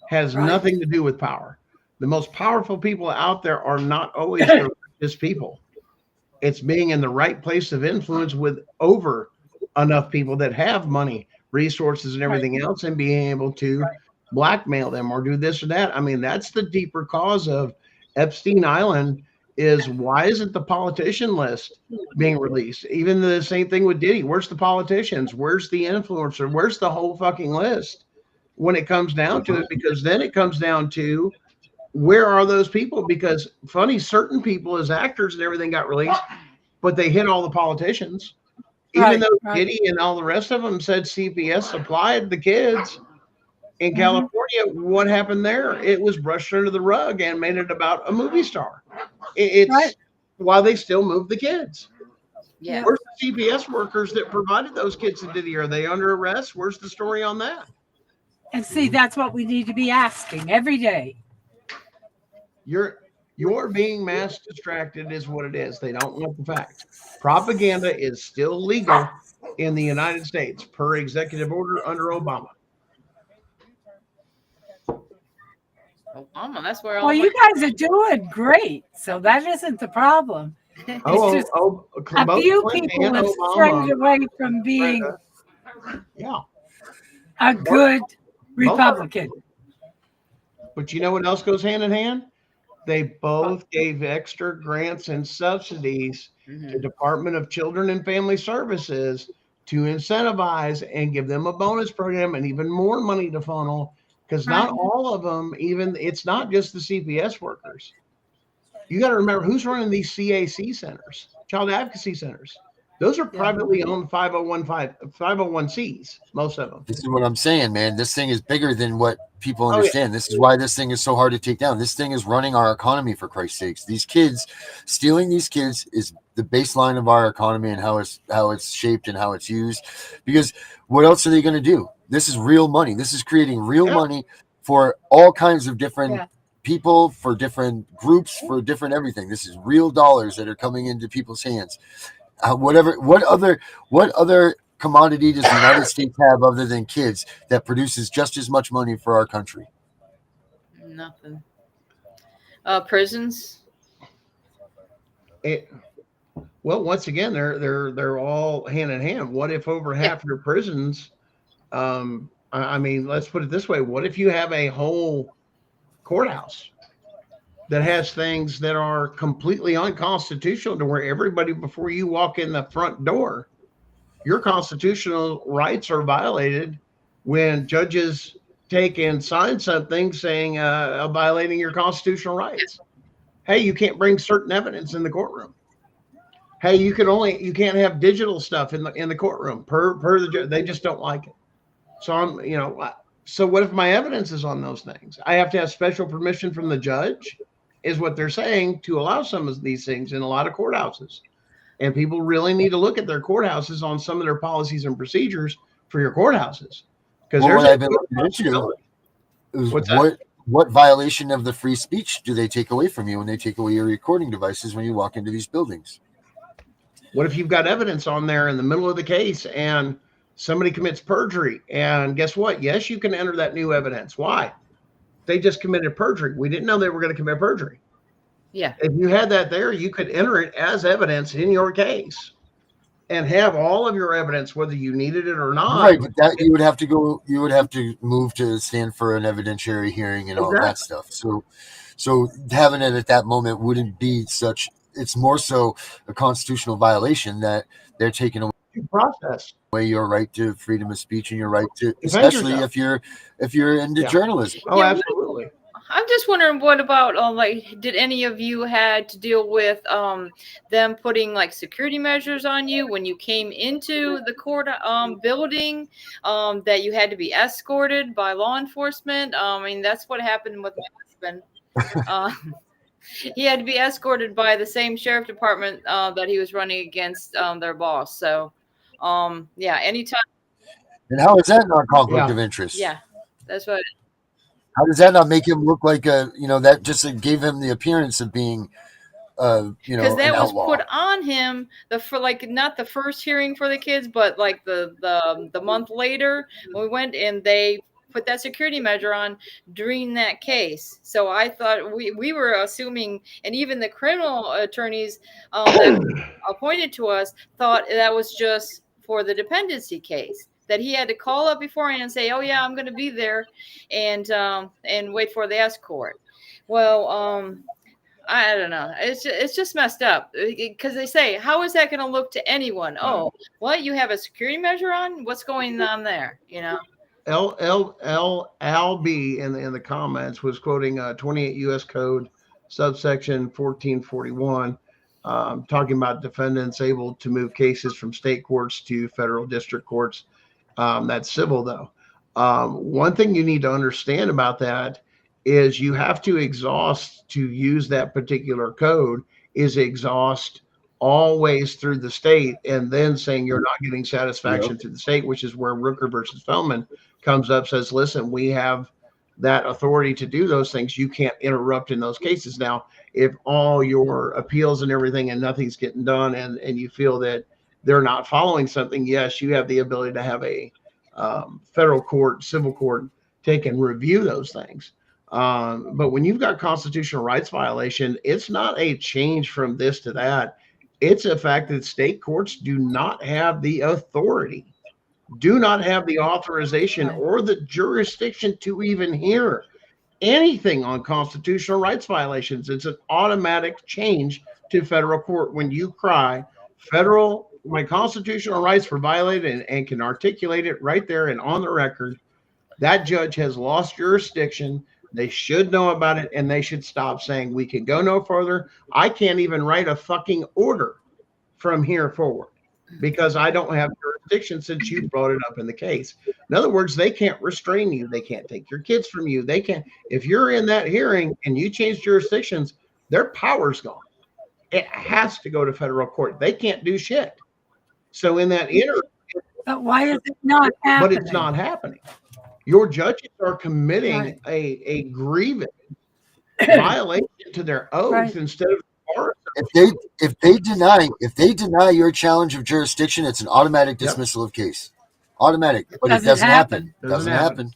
Has nothing to do with power. The most powerful people out there are not always the richest people. It's being in the right place of influence with over enough people that have money, resources, and everything else, and being able to blackmail them or do this or that. I mean, that's the deeper cause of Epstein Island is why isn't the politician list being released? Even the same thing with Diddy. Where's the politicians? Where's the influencer? Where's the whole fucking list when it comes down to it? Because then it comes down to where are those people? Because funny, certain people as actors and everything got released, but they hit all the politicians. Even though Diddy and all the rest of them said CPS supplied the kids in California, what happened there? It was brushed under the rug and made it about a movie star. It's why they still move the kids. Yeah. Where's the CPS workers that provided those kids to Diddy? Are they under arrest? Where's the story on that? And see, that's what we need to be asking every day. You're being mass distracted is what it is. They don't want the facts. Propaganda is still legal in the United States per executive order under Obama. Obama, that's where all Well, you guys are doing great, so that isn't the problem. Oh, It's just both a few Clinton people and have Obama, strayed away from being yeah. a good Republican. But you know what else goes hand in hand? They both gave extra grants and subsidies to Department of Children and Family Services to incentivize and give them a bonus program and even more money to funnel, because not all of them, even it's not just the CPS workers. You got to remember who's running these CAC centers, child advocacy centers. Those are privately owned 501Cs, most of them. This is what I'm saying, man. This thing is bigger than what people understand. This is why this thing is so hard to take down. This thing is running our economy, for Christ's sakes. These kids, stealing these kids is the baseline of our economy and how it's shaped and how it's used. Because what else are they going to do? This is real money. This is creating real money for all kinds of different people, for different groups, for different everything. This is real dollars that are coming into people's hands. What other commodity does the United States have other than kids that produces just as much money for our country? Nothing. Prisons. Well, once again, they're all hand in hand. What if over half your prisons? I mean, let's put it this way: what if you have a whole courthouse that has things that are completely unconstitutional, to where everybody, before you walk in the front door, your constitutional rights are violated when judges take and sign something saying violating your constitutional rights? Hey, you can't bring certain evidence in the courtroom. Hey, you can't have digital stuff in the courtroom per the judge. They just don't like it. So so what if my evidence is on those things? I have to have special permission from the judge, is what they're saying, to allow some of these things in a lot of courthouses. And people really need to look at their courthouses on some of their policies and procedures for your courthouses. Because what I've been looking into, what violation of the free speech do they take away from you when they take away your recording devices when you walk into these buildings? What if you've got evidence on there in the middle of the case and somebody commits perjury? And guess what? Yes, you can enter that new evidence. Why? They just committed perjury. We didn't know they were going to commit perjury. Yeah. If you had that there, you could enter it as evidence in your case and have all of your evidence, whether you needed it or not. Right, but that you would have to move to stand for an evidentiary hearing and all that stuff. So having it at that moment wouldn't be such. It's more so a constitutional violation that they're taking away your right to freedom of speech and your right to, especially if you're into journalism. Oh, absolutely. I'm just wondering, what about did any of you had to deal with them putting like security measures on you when you came into the court building, that you had to be escorted by law enforcement? I mean, that's what happened with my husband. He had to be escorted by the same sheriff department that he was running against their boss. So, anytime. And how is that not conflict of interest? Yeah, that's what. How does that not make him look like that just gave him the appearance of being, because that was put on him not the first hearing for the kids, but like the month later when we went and they put that security measure on during that case. So I thought we were assuming, and even the criminal attorneys that appointed to us thought that was just for the dependency case, that he had to call up beforehand and say, oh yeah, I'm going to be there, and wait for the escort. Well, I don't know. It's just messed up because they say, how is that going to look to anyone? Oh, what? You have a security measure on? What's going on there? You know? Al B in the comments was quoting 28 U.S. Code subsection 1441, talking about defendants able to move cases from state courts to federal district courts. That's civil, though. One thing you need to understand about that is you have to exhaust to use that particular code is exhaust always through the state, and then saying you're not getting satisfaction to the state, which is where Rooker versus Feldman comes up, says, listen, we have that authority to do those things. You can't interrupt in those cases. Now, if all your appeals and everything and nothing's getting done and you feel that they're not following something, yes, you have the ability to have a federal court, civil court take and review those things. But when you've got constitutional rights violation, it's not a change from this to that. It's a fact that state courts do not have the authority, do not have the authorization or the jurisdiction to even hear anything on constitutional rights violations. It's an automatic change to federal court when you cry, my constitutional rights were violated, and can articulate it right there and on the record. That judge has lost jurisdiction. They should know about it, and they should stop saying we can go no further. I can't even write a fucking order from here forward because I don't have jurisdiction since you brought it up in the case. In other words, they can't restrain you. They can't take your kids from you. They can't. If you're in that hearing and you change jurisdictions, their power's gone. It has to go to federal court. They can't do shit. So in that interim, But why is it not happening? but it's not happening. Your judges are committing a grievous violation to their oath instead of if they deny your challenge of jurisdiction, it's an automatic dismissal of case. Automatic. But it doesn't happen. Doesn't happen.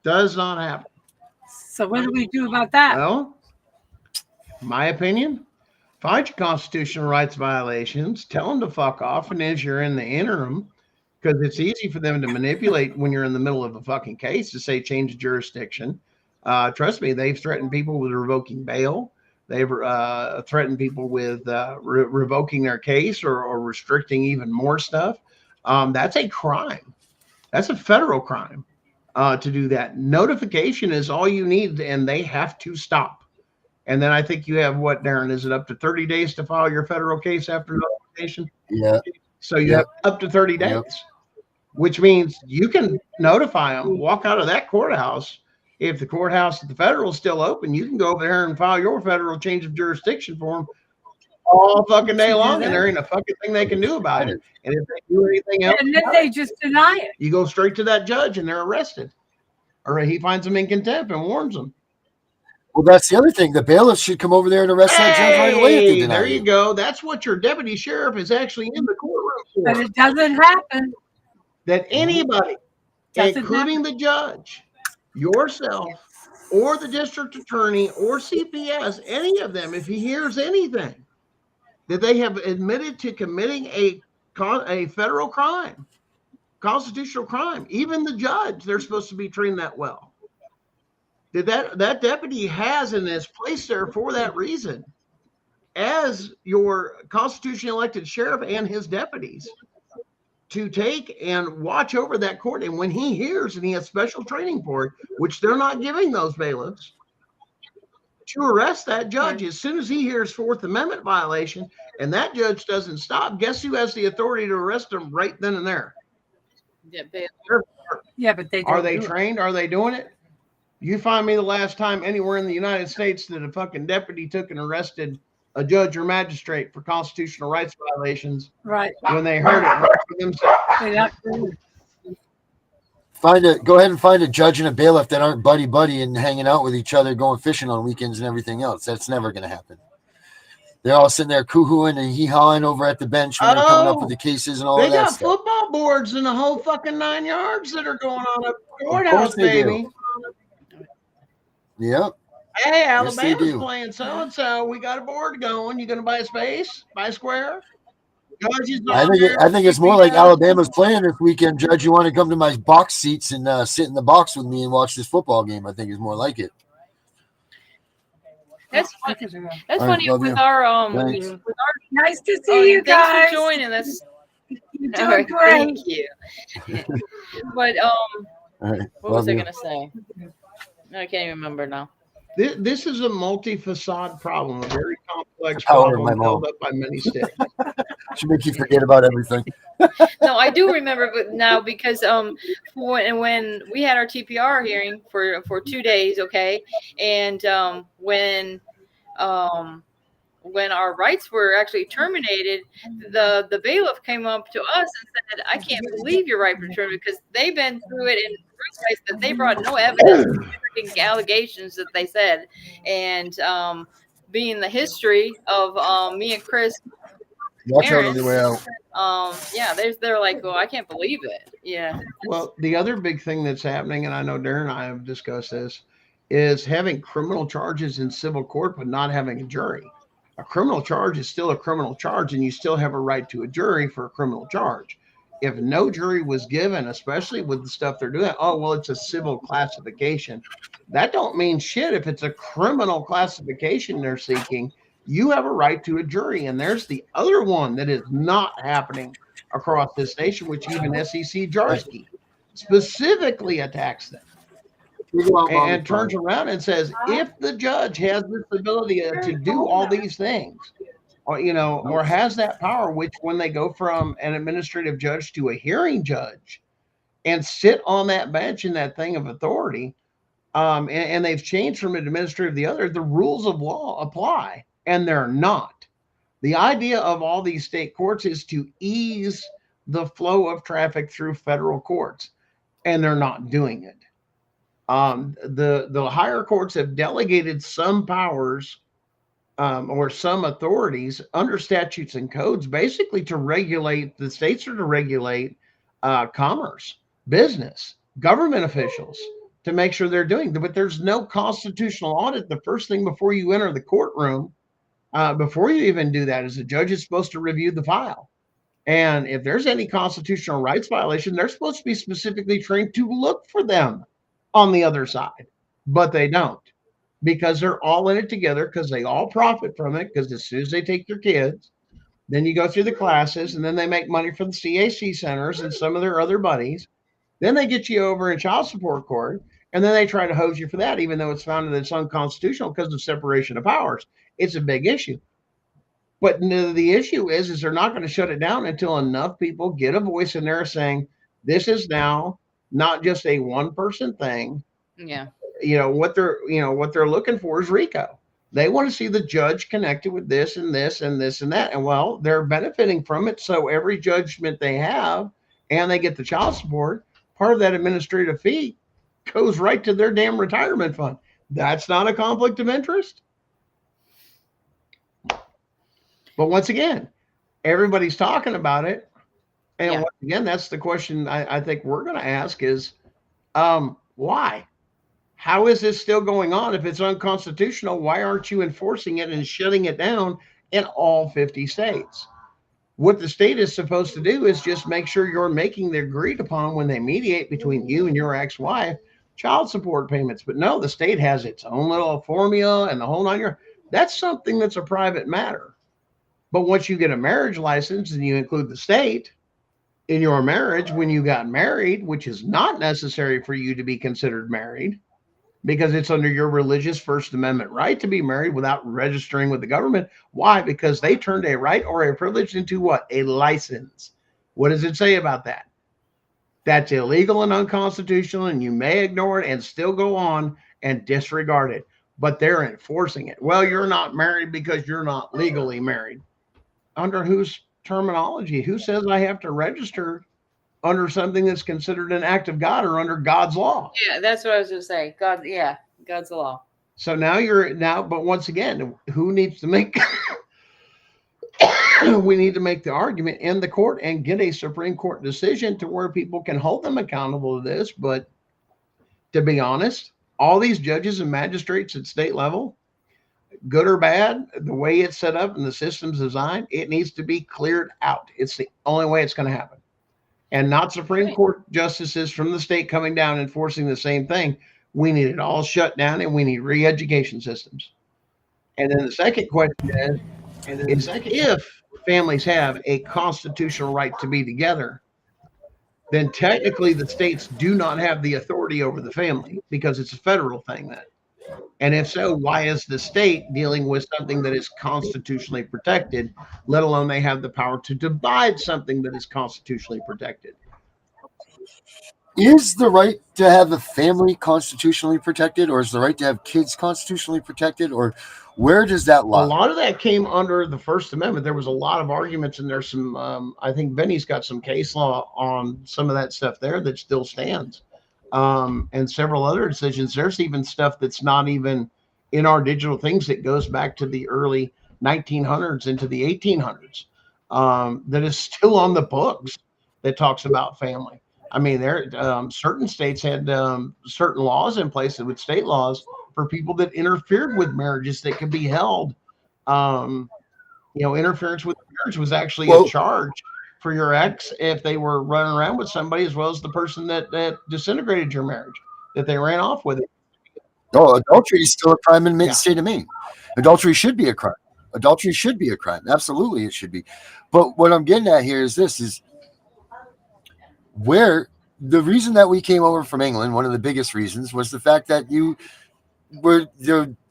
Does not happen. So what do we do about that? Well, my opinion, find your constitutional rights violations, tell them to fuck off, and as you're in the interim, because it's easy for them to manipulate when you're in the middle of a fucking case to say change jurisdiction. Trust me, they've threatened people with revoking bail. They've threatened people with revoking their case or restricting even more stuff. That's a crime. That's a federal crime to do that. Notification is all you need, and they have to stop. And then I think you have what, Darren? Is it up to 30 days to file your federal case after notification? Yeah. So you have up to 30 days, which means you can notify them, walk out of that courthouse. If the courthouse at the federal is still open, you can go over there and file your federal change of jurisdiction form all fucking day long, and there ain't a fucking thing they can do about it. And if they do anything else, And then they just deny it. you go straight to that judge and they're arrested. Or he finds them in contempt and warns them. Well, that's the other thing. The bailiffs should come over there and arrest that judge right away. If they deny there you go. That's what your deputy sheriff is actually in the courtroom for. But it doesn't happen. That anybody, Doesn't including the judge, yourself, or the district attorney, or CPS, any of them, if he hears anything, that they have admitted to committing a federal crime, constitutional crime, even the judge, they're supposed to be trained that well. That deputy has and is placed there for that reason as your constitutionally elected sheriff and his deputies to take and watch over that court. And when he hears, and he has special training for it, which they're not giving those bailiffs, to arrest that judge as soon as he hears Fourth Amendment violation, and that judge doesn't stop, guess who has the authority to arrest him right then and there? Yeah, but they don't Are they do it. trained? Are they doing it? You find me the last time anywhere in the United States that a fucking deputy took and arrested a judge or magistrate for constitutional rights violations Right. when they heard it right for themselves. They don't do it. Go ahead and find a judge and a bailiff that aren't buddy and hanging out with each other, going fishing on weekends and everything else. That's never going to happen. They're all sitting there coo-hooing and hee-hawing over at the bench when they're coming up with the cases and all They of that got stuff. football boards and the whole fucking 9 yards that are going on at the courthouse, they baby. do. Yep. Hey, Yes, Alabama's they do. playing so-and-so. We got a board going. You going to buy a space? Buy a square? Judges I think it's more like Alabama's playing this weekend, Judge. You want to come to my box seats and sit in the box with me and watch this football game? I think it's more like it. That's funny. That's All right, funny love with you. our Thanks. Nice to Oh, see you thanks guys. for joining us. You're All doing right, great. thank you. But All right, what love was I you. gonna say? I can't even remember now. This is a multi-facade problem, a very complex The power of my problem held mom. up by many sticks. She makes you forget about everything. No, I do remember but now because when we had our TPR hearing for 2 days, okay, and when our rights were actually terminated, the bailiff came up to us and said, "I can't believe your rights were terminated because they've been through it and realized that they brought no evidence, allegations that they said, and being the history of me and Chris." Watch out on the way out. Yeah, they're like, well, I can't believe it. Yeah. Well, the other big thing that's happening, and I know Darren and I have discussed this, is having criminal charges in civil court, but not having a jury. A criminal charge is still a criminal charge, and you still have a right to a jury for a criminal charge. If no jury was given, especially with the stuff they're doing, oh, well, it's a civil classification. That don't mean shit. If it's a criminal classification they're seeking, you have a right to a jury. And there's the other one that is not happening across this nation, which even SEC Jarsky specifically attacks them and turns around and says, if the judge has this ability to do all these things, or or has that power, which when they go from an administrative judge to a hearing judge and sit on that bench in that thing of authority, and they've changed from an administrative to the other, the rules of law apply, and they're not. The idea of all these state courts is to ease the flow of traffic through federal courts, and they're not doing it. The higher courts have delegated some powers or some authorities under statutes and codes, basically to regulate. The states are to regulate commerce, business, government officials, to make sure they're doing. But there's no constitutional audit. The first thing before you enter the courtroom, before you even do that, is the judge is supposed to review the file. And if there's any constitutional rights violation, they're supposed to be specifically trained to look for them on the other side, but they don't, because they're all in it together, because they all profit from it. Because as soon as they take your kids, then you go through the classes, and then they make money for the CAC centers and some of their other buddies. Then they get you over in child support court, and then they try to hose you for that, even though it's found that it's unconstitutional because of separation of powers. It's a big issue. But the issue is they're not going to shut it down until enough people get a voice in there saying, this is now not just a one person thing. Yeah. What they're looking for is RICO. They want to see the judge connected with this and this and this and that. And well, they're benefiting from it. So every judgment they have, and they get the child support, part of that administrative fee goes right to their damn retirement fund. That's not a conflict of interest. But once again, everybody's talking about it. And once again, that's the question I think we're going to ask is, why? How is this still going on? If it's unconstitutional, why aren't you enforcing it and shutting it down in all 50 states? What the state is supposed to do is just make sure you're making the agreed upon, when they mediate between you and your ex-wife, child support payments. But no, the state has its own little formula and the whole 9 yards. That's something that's a private matter. But once you get a marriage license and you include the state in your marriage when you got married, which is not necessary for you to be considered married, because it's under your religious First Amendment right to be married without registering with the government. Why? Because they turned a right or a privilege into what? A license. What does it say about that? That's illegal and unconstitutional, and you may ignore it and still go on and disregard it. But they're enforcing it. Well, you're not married because you're not legally married. Under whose terminology? Who says I have to register under something that's considered an act of God or under God's law? Yeah, that's what I was going to say. God's law. So but once again, who needs to make, we need to make the argument in the court and get a Supreme Court decision to where people can hold them accountable to this. But to be honest, all these judges and magistrates at state level, good or bad, the way it's set up and the system's designed, it needs to be cleared out. It's the only way it's going to happen. And not Supreme Court justices from the state coming down enforcing the same thing. We need it all shut down, and we need re-education systems. And then the second question is if families have a constitutional right to be together, then technically the states do not have the authority over the family because it's a federal thing then. And if so, why is the state dealing with something that is constitutionally protected, let alone they have the power to divide something that is constitutionally protected? Is the right to have a family constitutionally protected, or is the right to have kids constitutionally protected, or where does that A lie? lot of that came under the First Amendment. There was a lot of arguments, and there's some. I think Benny's got some case law on some of that stuff there that still stands, and several other decisions. There's even stuff that's not even in our digital things that goes back to the early 1900s into the 1800s, that is still on the books that talks about family. I mean, there certain states had certain laws in place with state laws for people that interfered with marriages that could be held. Um, interference with marriage was actually a charge for your ex if they were running around with somebody, as well as the person that disintegrated your marriage, that they ran off with it. Oh, adultery is still a crime in the state of Maine. Adultery should be a crime. Adultery should be a crime. Absolutely, it should be. But what I'm getting at here is this: is where the reason that we came over from England, one of the biggest reasons, was the fact that you were what's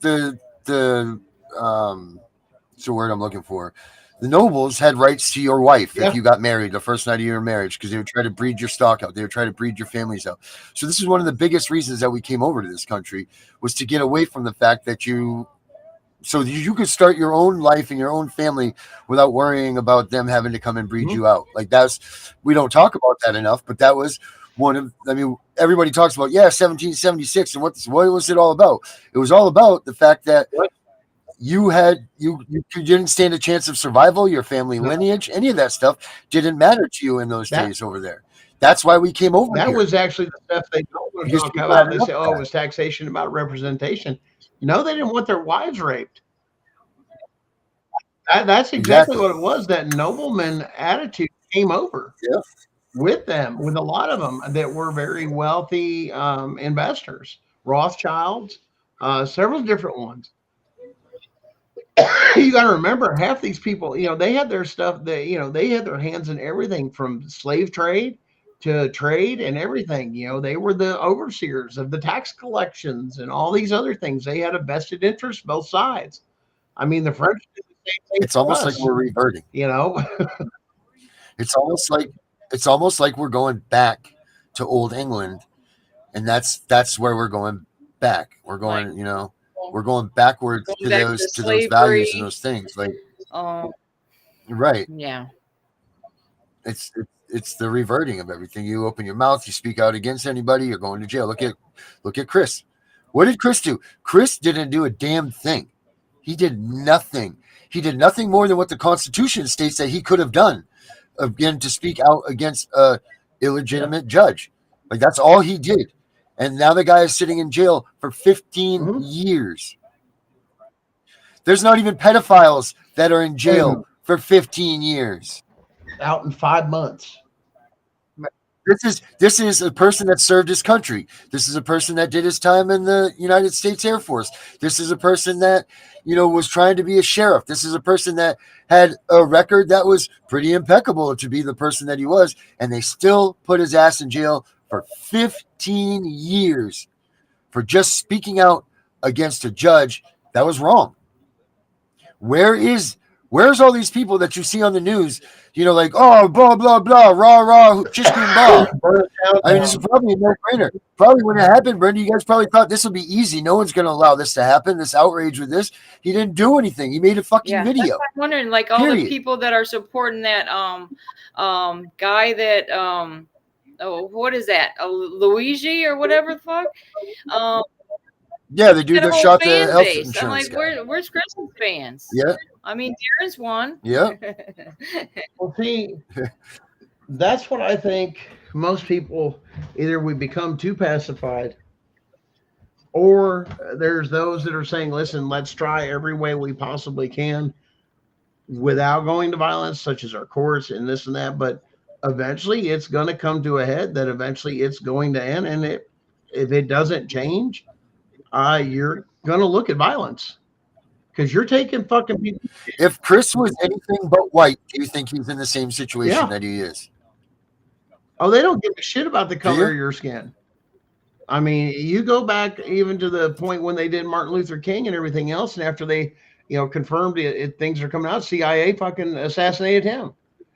the word I'm looking for? The nobles had rights to your wife if you got married the first night of your marriage, because they would try to breed your stock out. They would try to breed your families out. So this is one of the biggest reasons that we came over to this country, was to get away from the fact that so you could start your own life and your own family without worrying about them having to come and breed you out. Like we don't talk about that enough, but that was everybody talks about, 1776. And what was it all about? It was all about the fact that you didn't stand a chance of survival, your family lineage, any of that stuff didn't matter to you in those days over there. That's why we came over. That was actually the stuff they don't want to talk about. They say, it was taxation about representation. No, they didn't want their wives raped. That's exactly what it was. That nobleman attitude came over with them, with a lot of them that were very wealthy investors, Rothschilds, several different ones. You got to remember, half these people, they had their stuff. They had their hands in everything from slave trade to trade and everything. They were the overseers of the tax collections and all these other things. They had a vested interest, both sides. I mean, the French did the same thing. It's almost like we're reverting. It's almost like we're going back to old England, and that's where we're going back. We're going, we're going backwards to those values and those things. Like, right? Yeah. It's the reverting of everything. You open your mouth, you speak out against anybody, you're going to jail. Look at Chris. What did Chris do? Chris didn't do a damn thing. He did nothing. He did nothing more than what the Constitution states that he could have done. Again, to speak out against a illegitimate judge. Like, that's all he did. And now the guy is sitting in jail for 15 years. There's not even pedophiles that are in jail for 15 years. Out in 5 months. This is a person that served his country. This is a person that did his time in the United States Air Force. This is a person that, was trying to be a sheriff. This is a person that had a record that was pretty impeccable to be the person that he was. And they still put his ass in jail for 15 years for just speaking out against a judge that was wrong. Where's all these people that you see on the news, like, oh, blah, blah, blah, rah, rah, just blah. I mean, this is probably a no-brainer. Probably when it happened, Brenda, you guys probably thought this would be easy. No one's going to allow this to happen, this outrage with this. He didn't do anything. He made a fucking video. That's I'm wondering, like, all the people that are supporting that guy that, what is that? Luigi or whatever the fuck? Yeah, the dude that shot the health insurance I'm like, guy. where's Chris's fans? Yeah. I mean, Darren's one. Yeah. Well, see, that's what I think most people, either we become too pacified, or there's those that are saying, listen, let's try every way we possibly can without going to violence, such as our courts and this and that. But eventually it's going to come to a head that eventually it's going to end. And if it doesn't change, you're going to look at violence, because you're taking fucking people. If Chris was anything but white, do you think he's in the same situation Yeah. that he is? Oh, they don't give a shit about the color you? of your skin. I mean, you go back even to the point when they did Martin Luther King and everything else, and after they, confirmed things are coming out, CIA fucking assassinated him,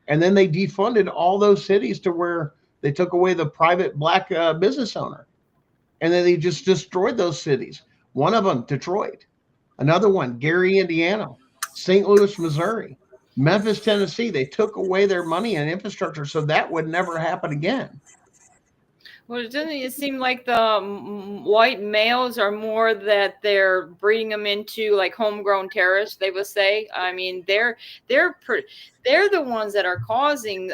and then they defunded all those cities to where they took away the private black business owner, and then they just destroyed those cities. One of them, Detroit. Another one, Gary, Indiana. St. Louis, Missouri. Memphis, Tennessee. They took away their money and infrastructure, so that would never happen again. Well, doesn't it seem like the white males are more that they're breeding them into like homegrown terrorists? They will say. I mean, they're the ones that are causing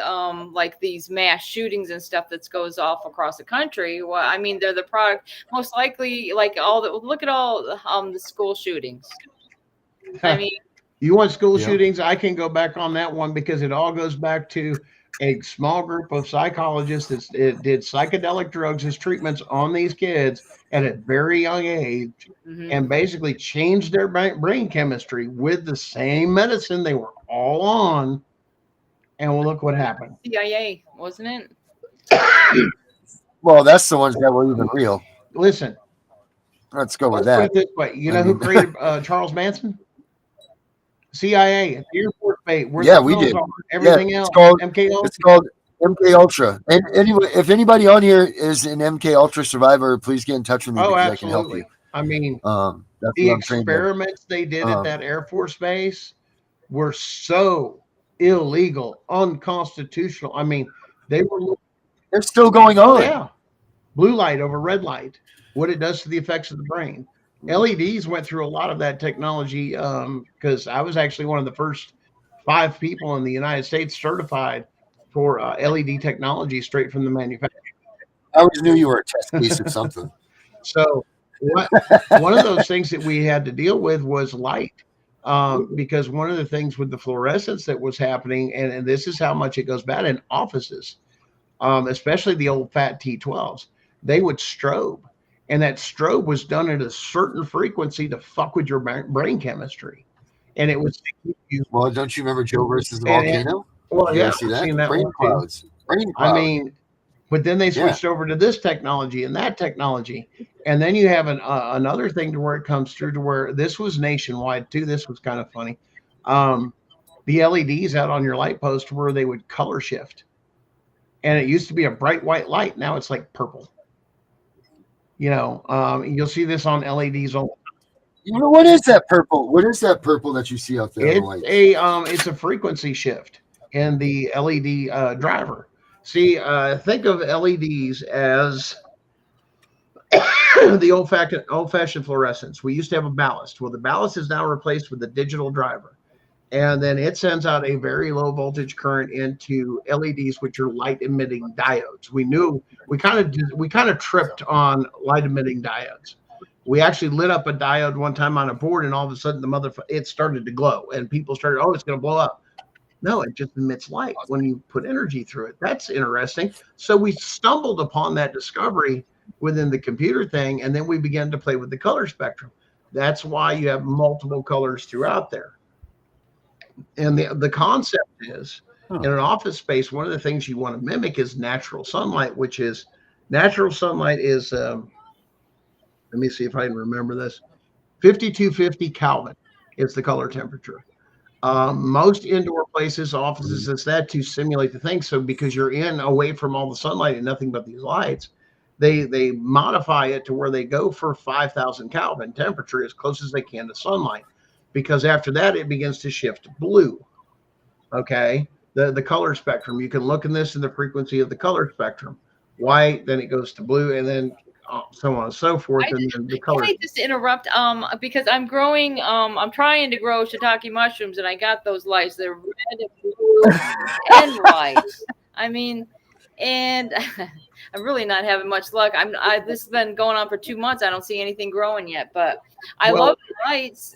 like these mass shootings and stuff that goes off across the country. Well, I mean, they're the product most likely. Like look at all the school shootings. I mean, you want school shootings? I can go back on that one because it all goes back to a small group of psychologists that did psychedelic drugs as treatments on these kids at a very young age, and basically changed their brain chemistry with the same medicine they were all on. And well, look what happened. CIA, wasn't it? Well, that's the ones that were even real. Listen, let's go with that. Put it this way. You know who created Charles Manson? CIA, Air Force Base. Yeah, we did. Everything else. MK Ultra. It's called MK Ultra. And anyway, if anybody on here is an MK Ultra survivor, please get in touch with me because absolutely. I can help you. I mean, that's the experiments they did at that Air Force Base were so illegal, unconstitutional. I mean, they're still going on. Yeah, blue light over red light. What it does to the effects of the brain. LEDs went through a lot of that technology because I was actually one of the first 5 people in the United States certified for LED technology straight from the manufacturer. I always knew you were a test case of something. So one of those things that we had to deal with was light because one of the things with the fluorescence that was happening, and this is how much it goes bad in offices, especially the old fat T12s, they would strobe. And that strobe was done at a certain frequency to fuck with your brain chemistry. And it was. Well, don't you remember Joe versus the volcano? Well, yeah, see that? Seen that brain clouds. Brain clouds. I mean, but then they switched over to this technology and that technology. And then you have another thing to where it comes through to where this was nationwide too. This was kind of funny. The LEDs out on your light post where they would color shift. And it used to be a bright white light. Now it's like purple. You'll see this on LEDs. What is that purple? What is that purple that you see out there? It's a frequency shift in the LED driver. See, think of LEDs as the old-fashioned fluorescence. We used to have a ballast. Well, the ballast is now replaced with a digital driver. And then it sends out a very low voltage current into LEDs, which are light emitting diodes. We kind of tripped on light emitting diodes. We actually lit up a diode one time on a board, and all of a sudden it started to glow, and people started, it's going to blow up. No, it just emits light when you put energy through it. That's interesting. So we stumbled upon that discovery within the computer thing, and then we began to play with the color spectrum. That's why you have multiple colors throughout there. And the concept is in an office space, one of the things you want to mimic is natural sunlight, which is let me see if I can remember this, 5250 Kelvin is the color temperature. Most indoor places, offices, it's that to simulate the thing. So because you're away from all the sunlight and nothing but these lights, they modify it to where they go for 5,000 Kelvin temperature as close as they can to sunlight. Because after that, it begins to shift blue. Okay, the color spectrum. You can look in this in the frequency of the color spectrum. White, then it goes to blue, and then so on and so forth. And then the color. Can I just interrupt? Because I'm growing. I'm trying to grow shiitake mushrooms, and I got those lights. They're red, and blue, and white. I mean, and I'm really not having much luck. This has been going on for 2 months. I don't see anything growing yet, but I love the lights.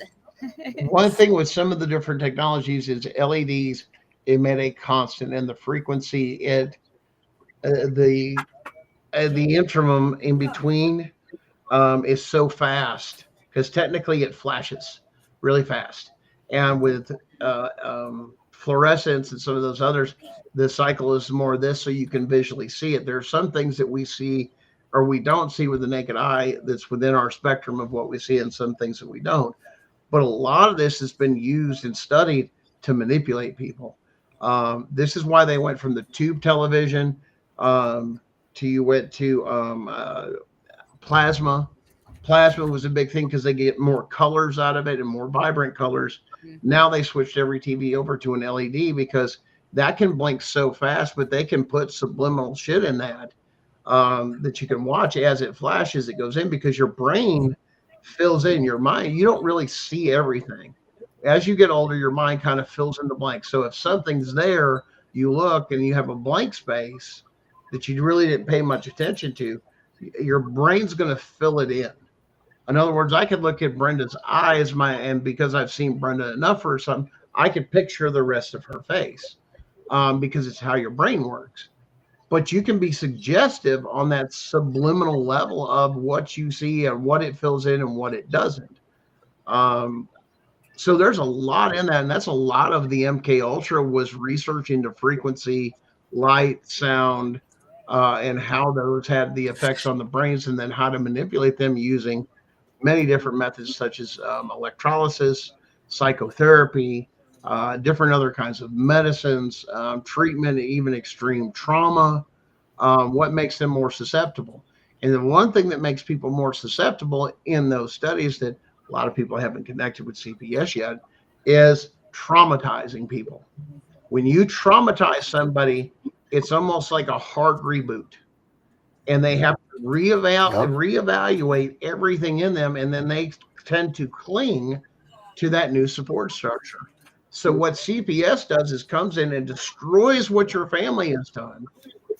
One thing with some of the different technologies is LEDs emit a constant, and the frequency the interim in between is so fast because technically it flashes. really fast. And with fluorescence and some of those others, the cycle is more of this, so you can visually see it. There are some things that we see or we don't see with the naked eye that's within our spectrum of what we see, and some things that we don't. But a lot of this has been used and studied to manipulate people. This is why they went from the tube television to plasma. Plasma was a big thing because they get more colors out of it and more vibrant colors. Now they switched every TV over to an LED because that can blink so fast, but they can put subliminal shit in that that you can watch as it flashes. It goes in because your brain fills in your mind. You don't really see everything. As you get older, your mind kind of fills in the blanks. So if something's there, you look and you have a blank space that you really didn't pay much attention to, your brain's going to fill it in. In other words, I could look at Brenda's eyes, and because I've seen Brenda enough or something, I could picture the rest of her face because it's how your brain works. But you can be suggestive on that subliminal level of what you see and what it fills in and what it doesn't. So there's a lot in that, and that's a lot of the MK Ultra was researching the frequency, light, sound, and how those had the effects on the brains, and then how to manipulate them using many different methods such as electrolysis, psychotherapy, different other kinds of medicines, treatment, even extreme trauma, what makes them more susceptible. And the one thing that makes people more susceptible in those studies that a lot of people haven't connected with CPS yet is traumatizing people. When you traumatize somebody, it's almost like a hard reboot. And they have to reevaluate everything in them, and then they tend to cling to that new support structure. So what CPS does is comes in and destroys what your family has done,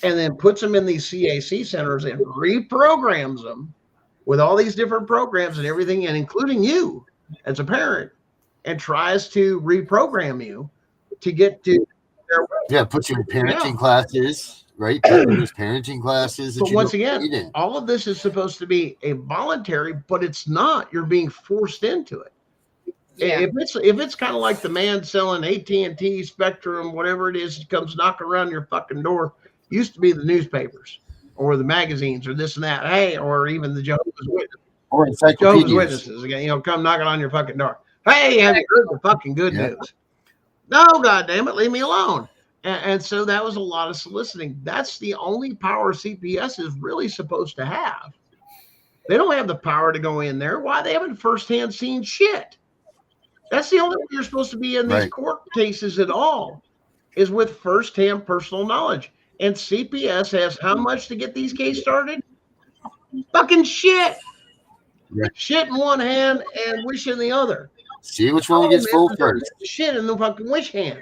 and then puts them in these CAC centers and reprograms them with all these different programs and everything, and including you as a parent, and tries to reprogram you to get to their way. Yeah, put you in parenting classes, right? Those parenting classes. But once again, all of this is supposed to be a voluntary, but it's not. You're being forced into it. Yeah. If it's kind of like the man selling AT&T, Spectrum, whatever it is, comes knocking around your fucking door. Used to be the newspapers or the magazines or this and that. Hey, or even the Jehovah's Witnesses. Or Jehovah's Witnesses again, come knocking on your fucking door. Hey, have you heard the fucking good news? No, goddamn it, leave me alone. And so that was a lot of soliciting. That's the only power CPS is really supposed to have. They don't have the power to go in there. Why? They haven't firsthand seen shit. That's the only way you're supposed to be in these court cases at all, is with firsthand personal knowledge. And CPS has how much to get these cases started? Fucking shit. Yeah. Shit in one hand and wish in the other. See which one gets full first. Shit in the fucking wish hand.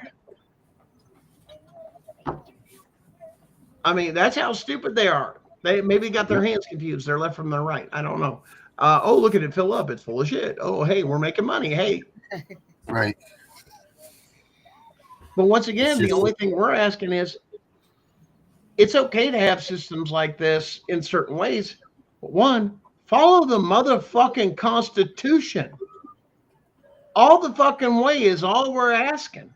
I mean, that's how stupid they are. They maybe got their hands confused. They're left from their right. I don't know. Oh, look at it fill up. It's full of shit. Oh, hey, we're making money. Hey. Right. But once again, the only thing we're asking is, it's okay to have systems like this in certain ways. But one, follow the motherfucking Constitution. All the fucking way is all we're asking.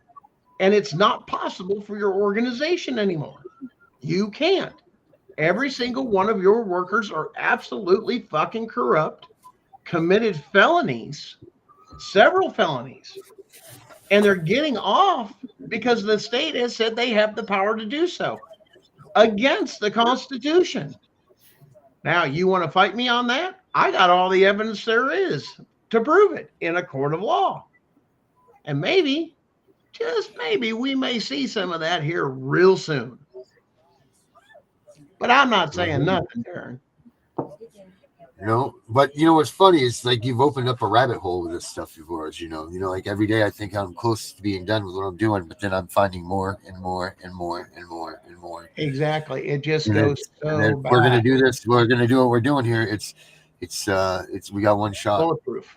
And it's not possible for your organization anymore. You can't. Every single one of your workers are absolutely fucking corrupt, committed felonies, several felonies, and they're getting off because the state has said they have the power to do so against the Constitution. Now, you want to fight me on that? I got all the evidence there is to prove it in a court of law. And maybe, just maybe, we may see some of that here real soon. But I'm not saying nothing, Darren. But you know what's funny is like you've opened up a rabbit hole with this stuff of yours. Like every day I think I'm close to being done with what I'm doing, but then I'm finding more and more and more and more and more. Exactly, it just goes so bad. We're gonna do this. We're gonna do what we're doing here. It's we got one shot. Bulletproof.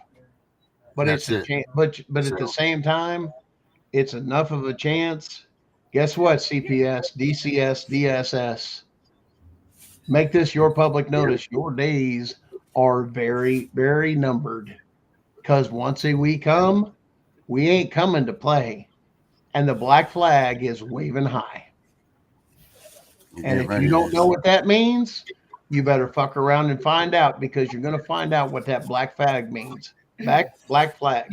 But it's a chance. But at the same time, it's enough of a chance. Guess what? CPS, DCS, DSS. Make this your public notice. Your days are very, very numbered. Because once we come, we ain't coming to play. And the black flag is waving high. And if you don't know what that means, you better fuck around and find out, because you're going to find out what that black flag means. Black flag. Black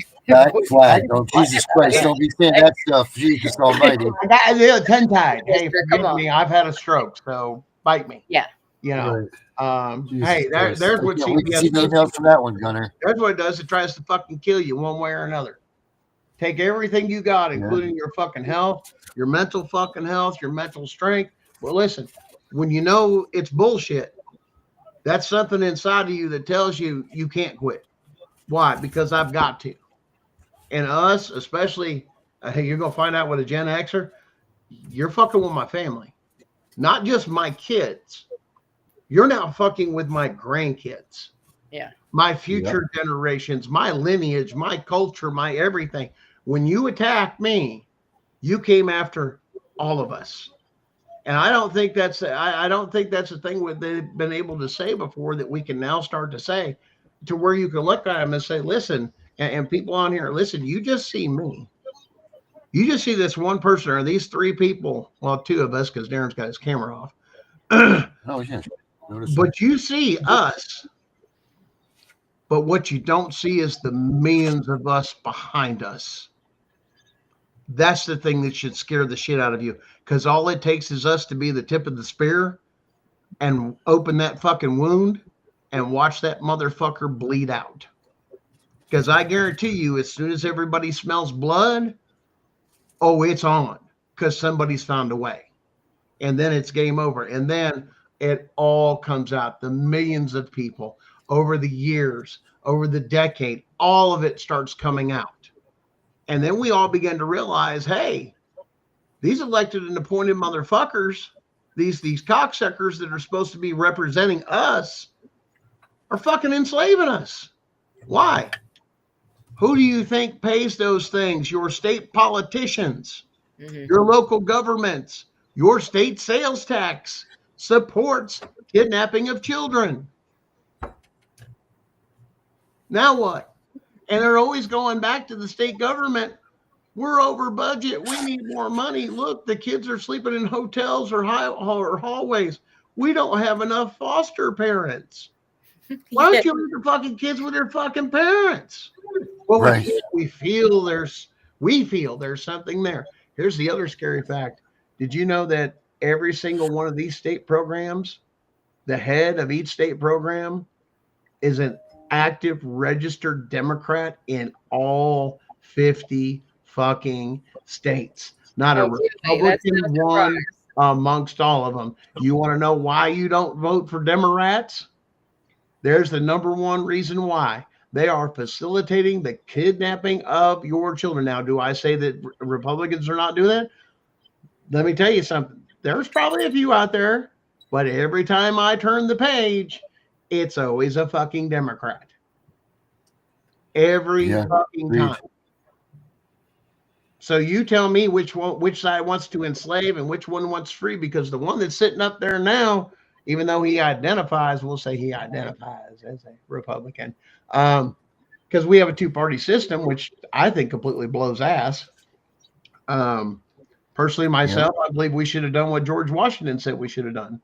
flag. Oh, Jesus Christ. Don't be saying that stuff. Jesus Almighty. I got it tongue-tied. Hey, Mister, come forgive on. me. I've had a stroke, so bite me. Yeah. You know. Jesus Hey, Christ. there's what Yeah, we can see the CPS emails does. from that one, Gunner. That's what it does. It tries to fucking kill you one way or another. Take everything you got, including your fucking health, your mental fucking health, your mental strength. Well, listen, when you know it's bullshit, that's something inside of you that tells you you can't quit. Why? Because I've got to. And us, especially, you're going to find out with a Gen Xer, you're fucking with my family. Not just my kids. You're now fucking with my grandkids. Yeah. My future generations, my lineage, my culture, my everything. When you attack me, you came after all of us. And I don't think that's a thing that they've been able to say before that we can now start to say, to where you can look at them and say, listen, and people on here, listen, you just see me. You just see this one person or these three people. Well, two of us, because Darren's got his camera off. Oh, yeah. But you see us. But what you don't see is the millions of us behind us. That's the thing that should scare the shit out of you, because all it takes is us to be the tip of the spear and open that fucking wound and watch that motherfucker bleed out. Because I guarantee you, as soon as everybody smells blood, oh, it's on, because somebody's found a way. And then it's game over. And then it all comes out. The millions of people over the years, over the decade, all of it starts coming out. And then we all begin to realize, hey, these elected and appointed motherfuckers, these cocksuckers that are supposed to be representing us, are fucking enslaving us. Why? Who do you think pays those things? Your state politicians, your local governments, your state sales tax supports kidnapping of children. Now what? And they're always going back to the state government. We're over budget. We need more money. Look, the kids are sleeping in hotels or hallways. We don't have enough foster parents. Why don't you leave the fucking kids with their fucking parents? Well, Right. we feel there's something there. Here's the other scary fact. Did you know that every single one of these state programs, the head of each state program is an active registered Democrat in all 50 fucking states? Not a Republican one amongst all of them. You want to know why you don't vote for Democrats? There's the number one reason why. They are facilitating the kidnapping of your children. Now, do I say that Republicans are not doing that? Let me tell you something. There's probably a few out there, but every time I turn the page, it's always a fucking Democrat. Every fucking time. So you tell me which side wants to enslave and which one wants free, because the one that's sitting up there now, even though he identifies, we'll say he identifies as a Republican, because we have a two-party system, which I think completely blows ass. Personally, myself, I believe we should have done what George Washington said we should have done,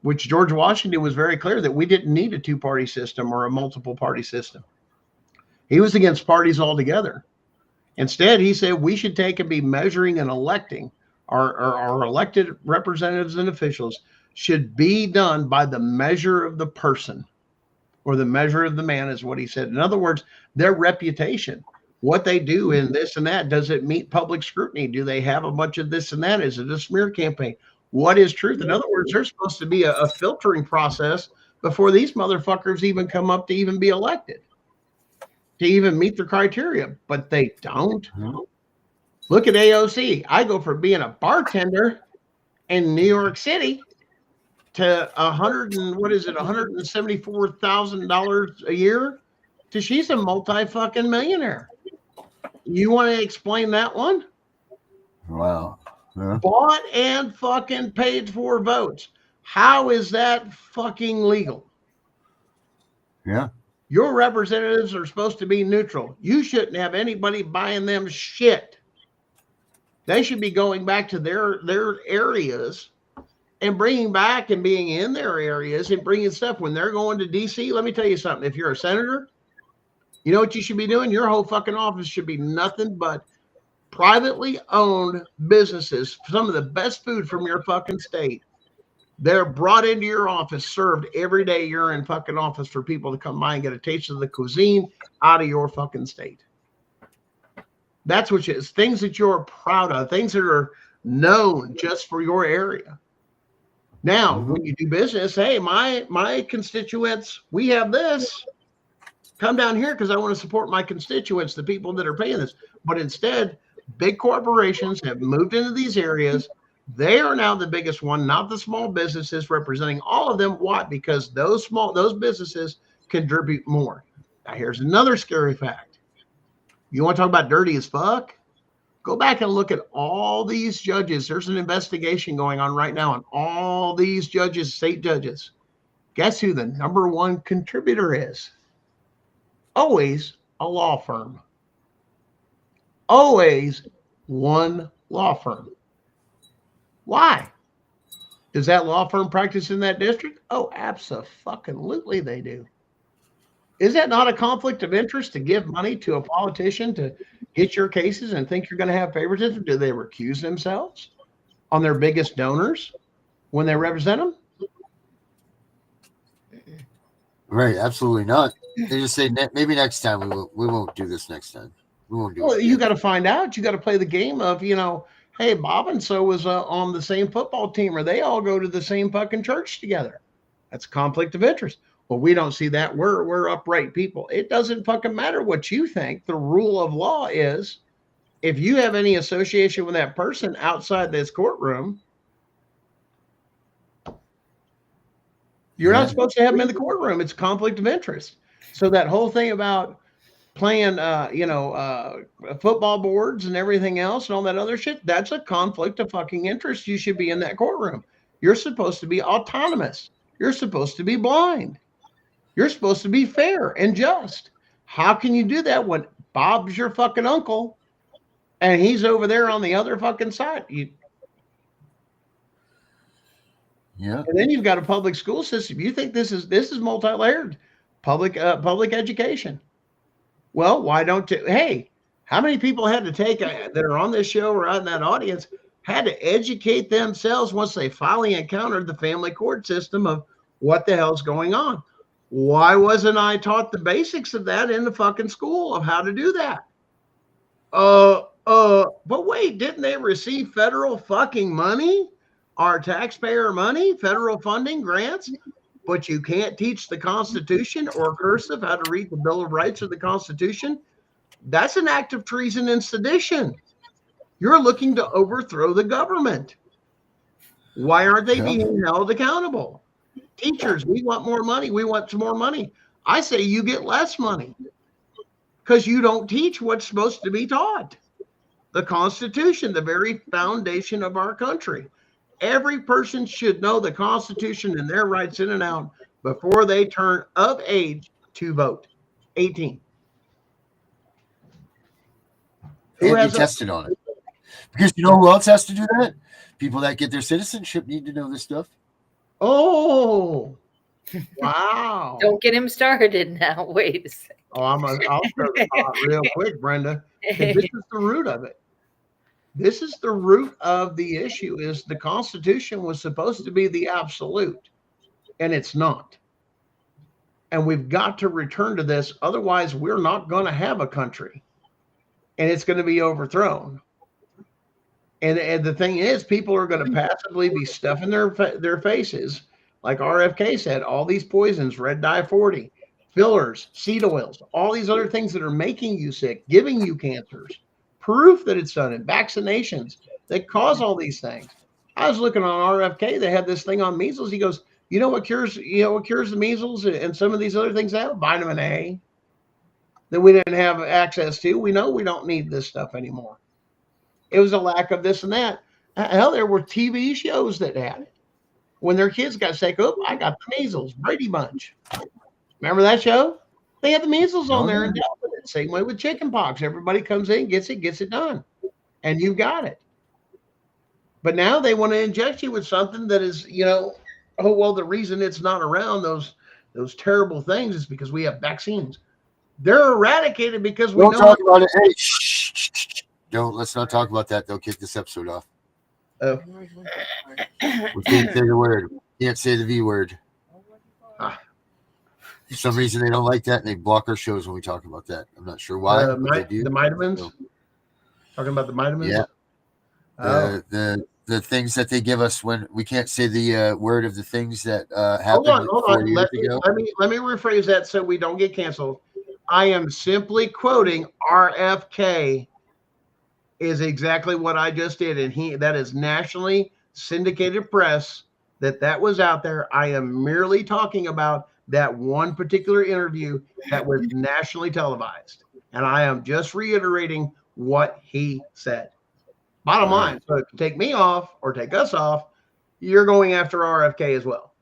which George Washington was very clear that we didn't need a two-party system or a multiple-party system. He was against parties altogether. Instead, he said we should take and be measuring and electing our elected representatives and officials should be done by the measure of the person, or the measure of the man, is what he said. In other words, their reputation, what they do in this and that, does it meet public scrutiny? Do they have a bunch of this and that? Is it a smear campaign? What is truth? In other words, there's supposed to be a filtering process before these motherfuckers even come up to even be elected, to even meet the criteria, but they don't. Look at AOC. I go from being a bartender in New York City to $174,000 a year to she's a multi-fucking millionaire. You want to explain that one? Wow. Bought and fucking paid for votes. How is that fucking legal? Yeah. Your representatives are supposed to be neutral. You shouldn't have anybody buying them shit. They should be going back to their areas and bringing back and being in their areas and bringing stuff. When they're going to D.C., let me tell you something. If you're a senator, you know what you should be doing? Your whole fucking office should be nothing but privately owned businesses. Some of the best food from your fucking state. They're brought into your office, served every day you're in fucking office for people to come by and get a taste of the cuisine out of your fucking state. That's what it's things that you're proud of, things that are known just for your area. Now, when you do business, hey, my constituents, we have this. Come down here because I want to support my constituents, the people that are paying this. But instead, big corporations have moved into these areas. They are now the biggest one, not the small businesses representing all of them. Why? Because those businesses contribute more. Now, here's another scary fact. You want to talk about dirty as fuck? Go back and look at all these judges. There's an investigation going on right now on all these judges, state judges. Guess who the number one contributor is? Always a law firm. Always one law firm. Why? Does that law firm practice in that district? Oh, absolutely they do. Is that not a conflict of interest to give money to a politician to get your cases and think you're going to have favoritism? Do they recuse themselves on their biggest donors when they represent them? Right, absolutely not. They just say maybe next time we won't do this next time. We won't do it. Well, you got to find out. You got to play the game of, hey, Bob and so was on the same football team, or they all go to the same fucking church together. That's a conflict of interest. Well, we don't see that. We're upright people. It doesn't fucking matter what you think. The rule of law is if you have any association with that person outside this courtroom, you're not supposed to have them in the courtroom. It's a conflict of interest. So that whole thing about playing, football boards and everything else and all that other shit, that's a conflict of fucking interest. You should be in that courtroom. You're supposed to be autonomous. You're supposed to be blind. You're supposed to be fair and just. How can you do that when Bob's your fucking uncle and he's over there on the other fucking side? Yeah. And then you've got a public school system. You think this is multi-layered public education. Well, why don't you? Hey, how many people had to take that are on this show or out in that audience had to educate themselves once they finally encountered the family court system of what the hell's going on? Why wasn't I taught the basics of that in the fucking school of how to do that? But wait, didn't they receive federal fucking money? Our taxpayer money, federal funding, grants? But you can't teach the Constitution or cursive, how to read the Bill of Rights or the Constitution? That's an act of treason and sedition. You're looking to overthrow the government. Why aren't they being held accountable? Teachers, we want more money. We want some more money. I say you get less money because you don't teach what's supposed to be taught. The Constitution, the very foundation of our country. Every person should know the Constitution and their rights in and out before they turn of age to vote. 18. And be tested on it. Because you know who else has to do that? People that get their citizenship need to know this stuff. Oh, wow. Don't get him started now. Wait a second. Oh, I'll start the pot real quick, Brenda. This is the root of it. This is the root of the issue is the Constitution was supposed to be the absolute, and it's not. And we've got to return to this. Otherwise, we're not going to have a country, and it's going to be overthrown. And the thing is, people are going to passively be stuffing their faces, like RFK said, all these poisons, red dye 40, fillers, seed oils, all these other things that are making you sick, giving you cancers, proof that it's done, and vaccinations that cause all these things. I was looking on RFK, they had this thing on measles. He goes, you know what cures the measles and some of these other things have? Vitamin A that we didn't have access to. We know we don't need this stuff anymore. It was a lack of this and that. Hell, there were TV shows that had it. When their kids got sick, I got the measles, Brady Bunch. Remember that show? They have the measles on Oh, there yeah. and dealt with it. Same way with chicken pox. Everybody comes in, gets it done, and you've got it. But now they want to inject you with something that is, oh well, the reason it's not around those terrible things is because we have vaccines. They're eradicated because we Don't know. talk about it. Hey, shh. Don't. Let's not talk about that. They'll kick this episode off. Oh, We can't say the word. Can't say the V word. ah, For some reason, they don't like that, and they block our shows when we talk about that. I'm not sure why, but they do. the vitamins. So, Talking about the vitamins. yeah. Oh, The things that they give us when we can't say the word of the things that hold happened on. 4 years ago. Let me rephrase that so we don't get canceled. I am simply quoting RFK is exactly what I just did, and that is nationally syndicated press that was out there. I am merely talking about that one particular interview that was nationally televised, and I am just reiterating what he said. Bottom line. So if you take me off or take us off, you're going after RFK as well.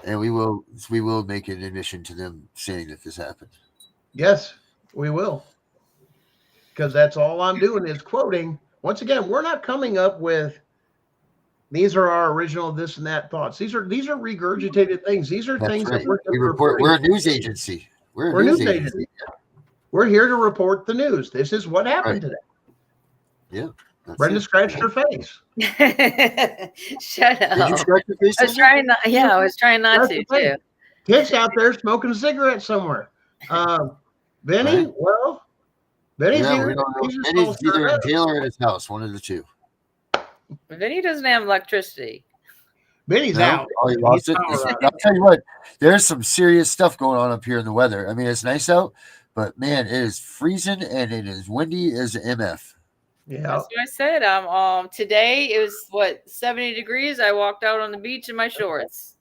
And we will make an admission to them saying that this happened. Yes, we will. Because that's all I'm doing is quoting. Once again, we're not coming up with these are our original this and that thoughts. These are regurgitated things. These are things that we're reporting. We're a news agency. We're a news agency. We're here to report the news. This is what happened today. Yeah. Brenda scratched her face. Shut up. Did you scratch your face? I was trying not. Yeah, I was trying not to too. Kids out there smoking a cigarette somewhere. Benny, Right. well, Benny's Yeah, here. we don't know. He's just Benny's all either in stirred jail or at his house, one of the two. But then he doesn't have electricity. Benny's No? out. Oh, he lost it. He's out. I'll tell you what, there's some serious stuff going on up here in the weather. I mean, it's nice out, but man, it is freezing and it is windy as an MF. Yeah. That's what I said. Today it was 70 degrees. I walked out on the beach in my shorts.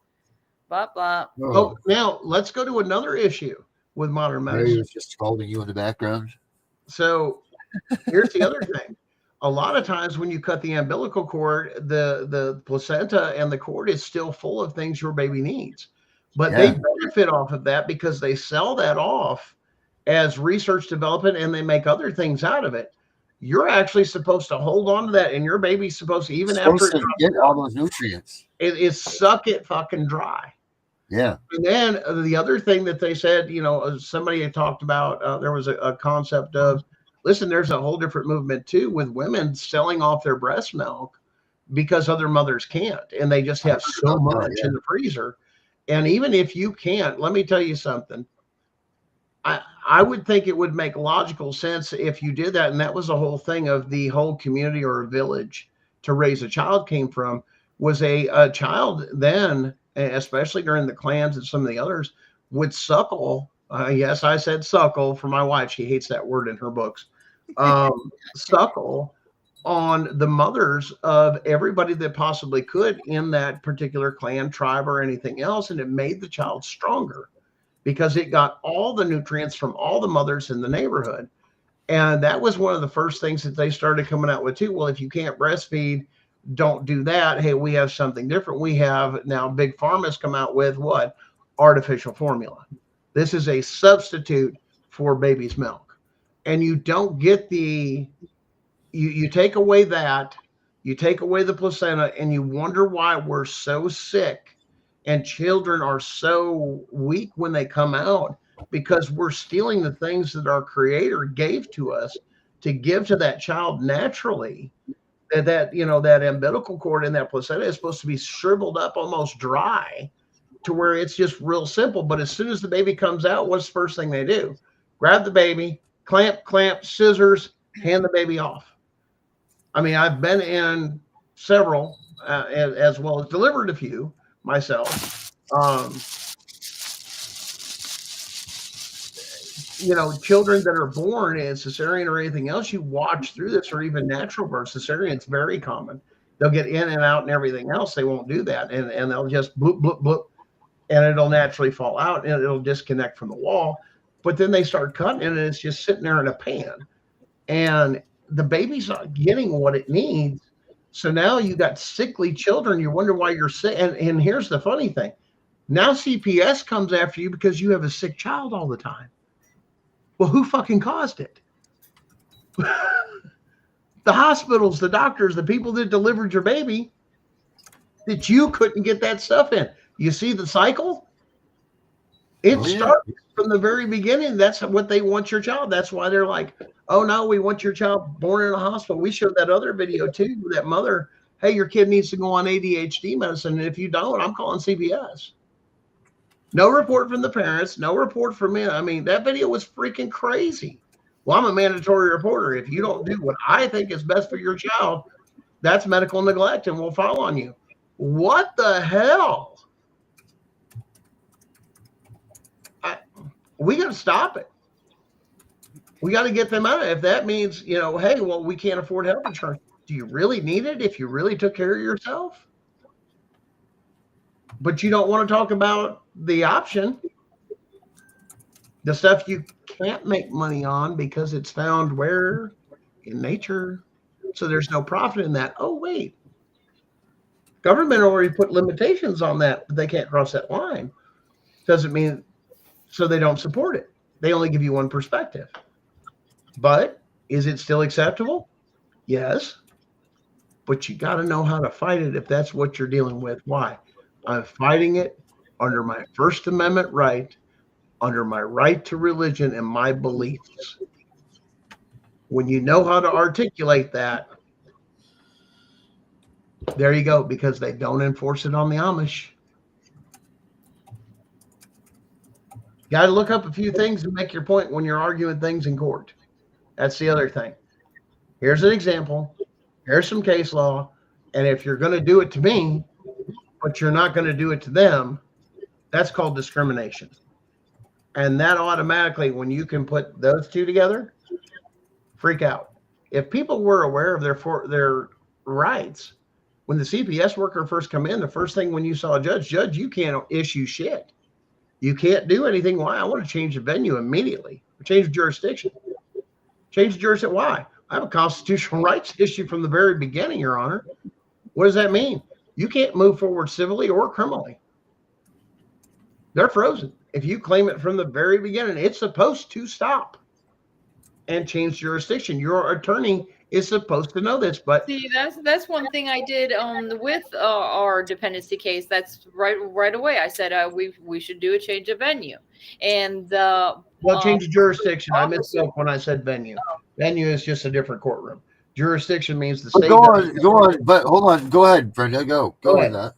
Bop bop. Oh, now let's go to another issue with modern Mary medicine. was just scolding you in the background. So here's the other thing. A lot of times when you cut the umbilical cord, the placenta and the cord is still full of things your baby needs. But they benefit off of that because they sell that off as research development and they make other things out of it. You're actually supposed to hold on to that, and your baby's supposed to, even after it get all those nutrients. It suck it fucking dry. Yeah. And then the other thing that they said, somebody had talked about, there was a concept of, listen, there's a whole different movement too with women selling off their breast milk because other mothers can't, and they just have so much in the freezer. And even if you can't, let me tell you something. I would think it would make logical sense if you did that. And that was the whole thing of the whole community or a village to raise a child came from, was a child then, especially during the clans and some of the others, would suckle. Yes, I said suckle for my wife. She hates that word in her books. Suckle on the mothers of everybody that possibly could in that particular clan, tribe, or anything else. And it made the child stronger, because it got all the nutrients from all the mothers in the neighborhood. And that was one of the first things that they started coming out with too. Well, if you can't breastfeed, don't do that. Hey, we have something different. We have now Big Pharma's come out with what? Artificial formula. This is a substitute for baby's milk. And you don't get you take away that, you take away the placenta, and you wonder why we're so sick and children are so weak when they come out, because we're stealing the things that our creator gave to us to give to that child naturally. That umbilical cord and that placenta is supposed to be shriveled up, almost dry, to where it's just real simple. But as soon as the baby comes out, what's the first thing they do? Grab the baby, clamp, scissors, hand the baby off. I mean, I've been in several, as well as delivered a few myself. Children that are born in cesarean or anything else, you watch through this, or even natural birth. Cesarean, it's very common. They'll get in and out and everything else. They won't do that. And they'll just bloop, bloop, bloop, and it'll naturally fall out and it'll disconnect from the wall. But then they start cutting it and it's just sitting there in a pan. And the baby's not getting what it needs. So now you got sickly children. You wonder why you're sick. And here's the funny thing. Now CPS comes after you because you have a sick child all the time. Well, who fucking caused it? The hospitals, the doctors, the people that delivered your baby, that you couldn't get that stuff in. You see the cycle? It starts from the very beginning. That's what they want your child. That's why they're like, oh no, we want your child born in a hospital. We showed that other video too, that mother, hey, your kid needs to go on ADHD medicine. And if you don't, I'm calling CPS. No report from the parents, no report from me. I mean, that video was freaking crazy. Well, I'm a mandatory reporter. If you don't do what I think is best for your child, that's medical neglect and we'll file on you. What the hell? We got to stop it. We got to get them out. If that means, you know, hey, well, we can't afford health insurance. Do you really need it if you really took care of yourself? But you don't want to talk about the option, the stuff you can't make money on because it's found where? In nature. So there's no profit in that. Oh, wait. Government already put limitations on that, but they can't cross that line. Doesn't mean so they don't support it. They only give you one perspective. But is it still acceptable? Yes. But you got to know how to fight it if that's what you're dealing with. Why? I'm fighting it under my First Amendment right, under my right to religion and my beliefs. When you know how to articulate that, there you go, because they don't enforce it on the Amish. Got to look up a few things and make your point when you're arguing things in court. That's the other thing. Here's an example. Here's some case law. And if you're going to do it to me, but you're not going to do it to them, that's called discrimination. And that automatically, when you can put those two together, freak out. If people were aware of their rights, when the CPS worker first come in, the first thing when you saw a judge, you can't issue shit. You can't do anything. Why? I want to change the venue immediately. Change the jurisdiction. Change the jurisdiction. Why? I have a constitutional rights issue from the very beginning, Your Honor. What does that mean? You can't move forward civilly or criminally. They're frozen. If you claim it from the very beginning, it's supposed to stop and change jurisdiction. Your attorney is supposed to know this, but see, that's one thing I did with our dependency case. That's right away. I said we should do a change of venue, and change of jurisdiction. I misspoke when I said venue. Venue is just a different courtroom. Jurisdiction means the state. Go on. But hold on. Go ahead, Brenda. Go ahead. That.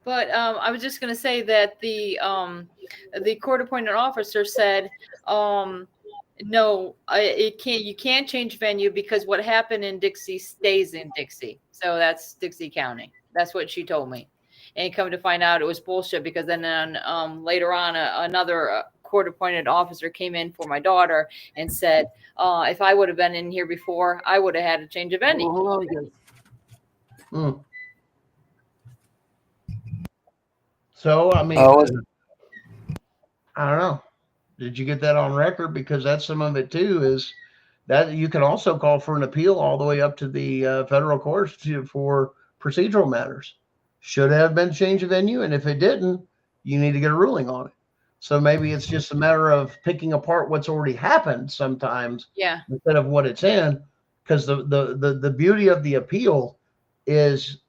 But I was just going to say that the court-appointed officer said, no, you can't change venue because what happened in Dixie stays in Dixie. So that's Dixie County. That's what she told me. And come to find out it was bullshit because then later on another court-appointed officer came in for my daughter and said, if I would have been in here before, I would have had a change of venue. Hold on again. So, I mean, I don't know. Did you get that on record? Because that's some of it too, is that you can also call for an appeal all the way up to the federal courts for procedural matters. Should have been change of venue. And if it didn't, you need to get a ruling on it. So maybe it's just a matter of picking apart what's already happened sometimes, instead of what it's in. Because the beauty of the appeal is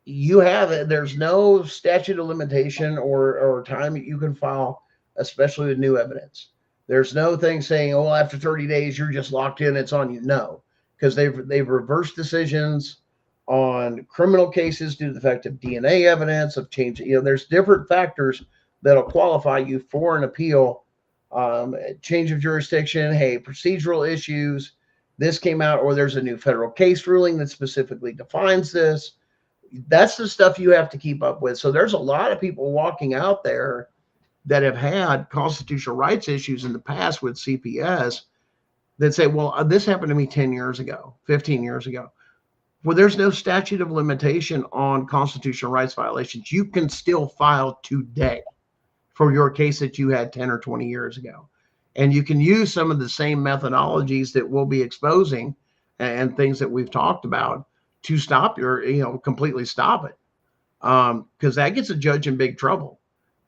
there's no statute of limitation or time that you can file, especially with new evidence. There's no thing saying, oh, after 30 days, you're just locked in, it's on you. No, because they've reversed decisions on criminal cases due to the fact of DNA evidence, of change. There's different factors that'll qualify you for an appeal, change of jurisdiction, hey, procedural issues, this came out, or there's a new federal case ruling that specifically defines this. That's the stuff you have to keep up with. So there's a lot of people walking out there that have had constitutional rights issues in the past with CPS that say, well, this happened to me 10 years ago, 15 years ago. Well, there's no statute of limitation on constitutional rights violations. You can still file today for your case that you had 10 or 20 years ago. And you can use some of the same methodologies that we'll be exposing and things that we've talked about to stop completely stop it. Because that gets a judge in big trouble.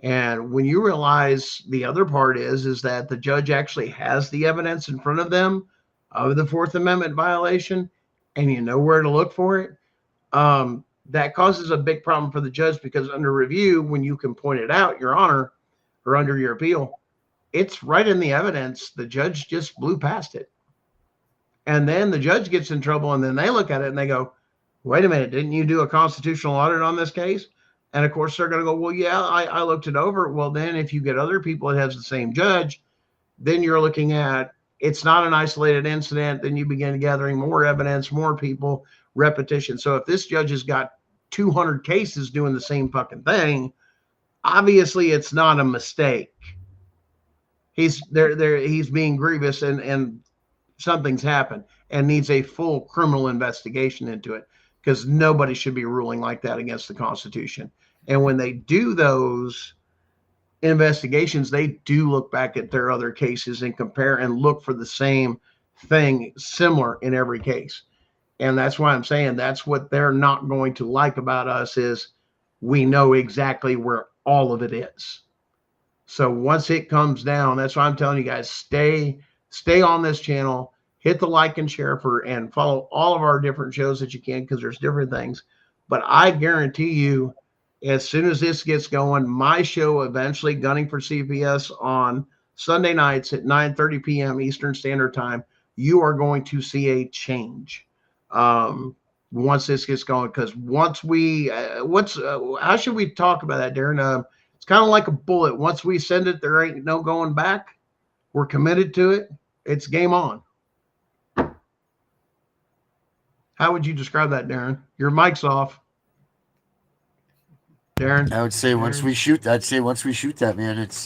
And when you realize the other part is that the judge actually has the evidence in front of them of the Fourth Amendment violation, and you know where to look for it, that causes a big problem for the judge, because under review, when you can point it out, Your Honor, or under your appeal, it's right in the evidence. The judge just blew past it. And then the judge gets in trouble, and then they look at it and they go, wait a minute, didn't you do a constitutional audit on this case? And of course, they're going to go, well, yeah, I looked it over. Well, then if you get other people that has the same judge, then you're looking at, it's not an isolated incident. Then you begin gathering more evidence, more people, repetition. So if this judge has got 200 cases doing the same fucking thing, obviously it's not a mistake. He's being grievous, and something's happened and needs a full criminal investigation into it, because nobody should be ruling like that against the Constitution. And when they do those investigations, they do look back at their other cases and compare and look for the same thing similar in every case. And that's why I'm saying that's what they're not going to like about us, is we know exactly where all of it is. So once it comes down, that's why I'm telling you guys, stay on this channel, hit the like and share and follow all of our different shows that you can, because there's different things. But I guarantee you, as soon as this gets going, my show eventually, Gunning for CPS, on Sunday nights at 9:30 p.m. Eastern Standard Time, you are going to see a change once this gets going. Because once we, how should we talk about that, Darren? It's kind of like a bullet. Once we send it, there ain't no going back. We're committed to it. It's game on. How would you describe that, Darren? Your mic's off. Darren? I would say once we shoot that, man, it's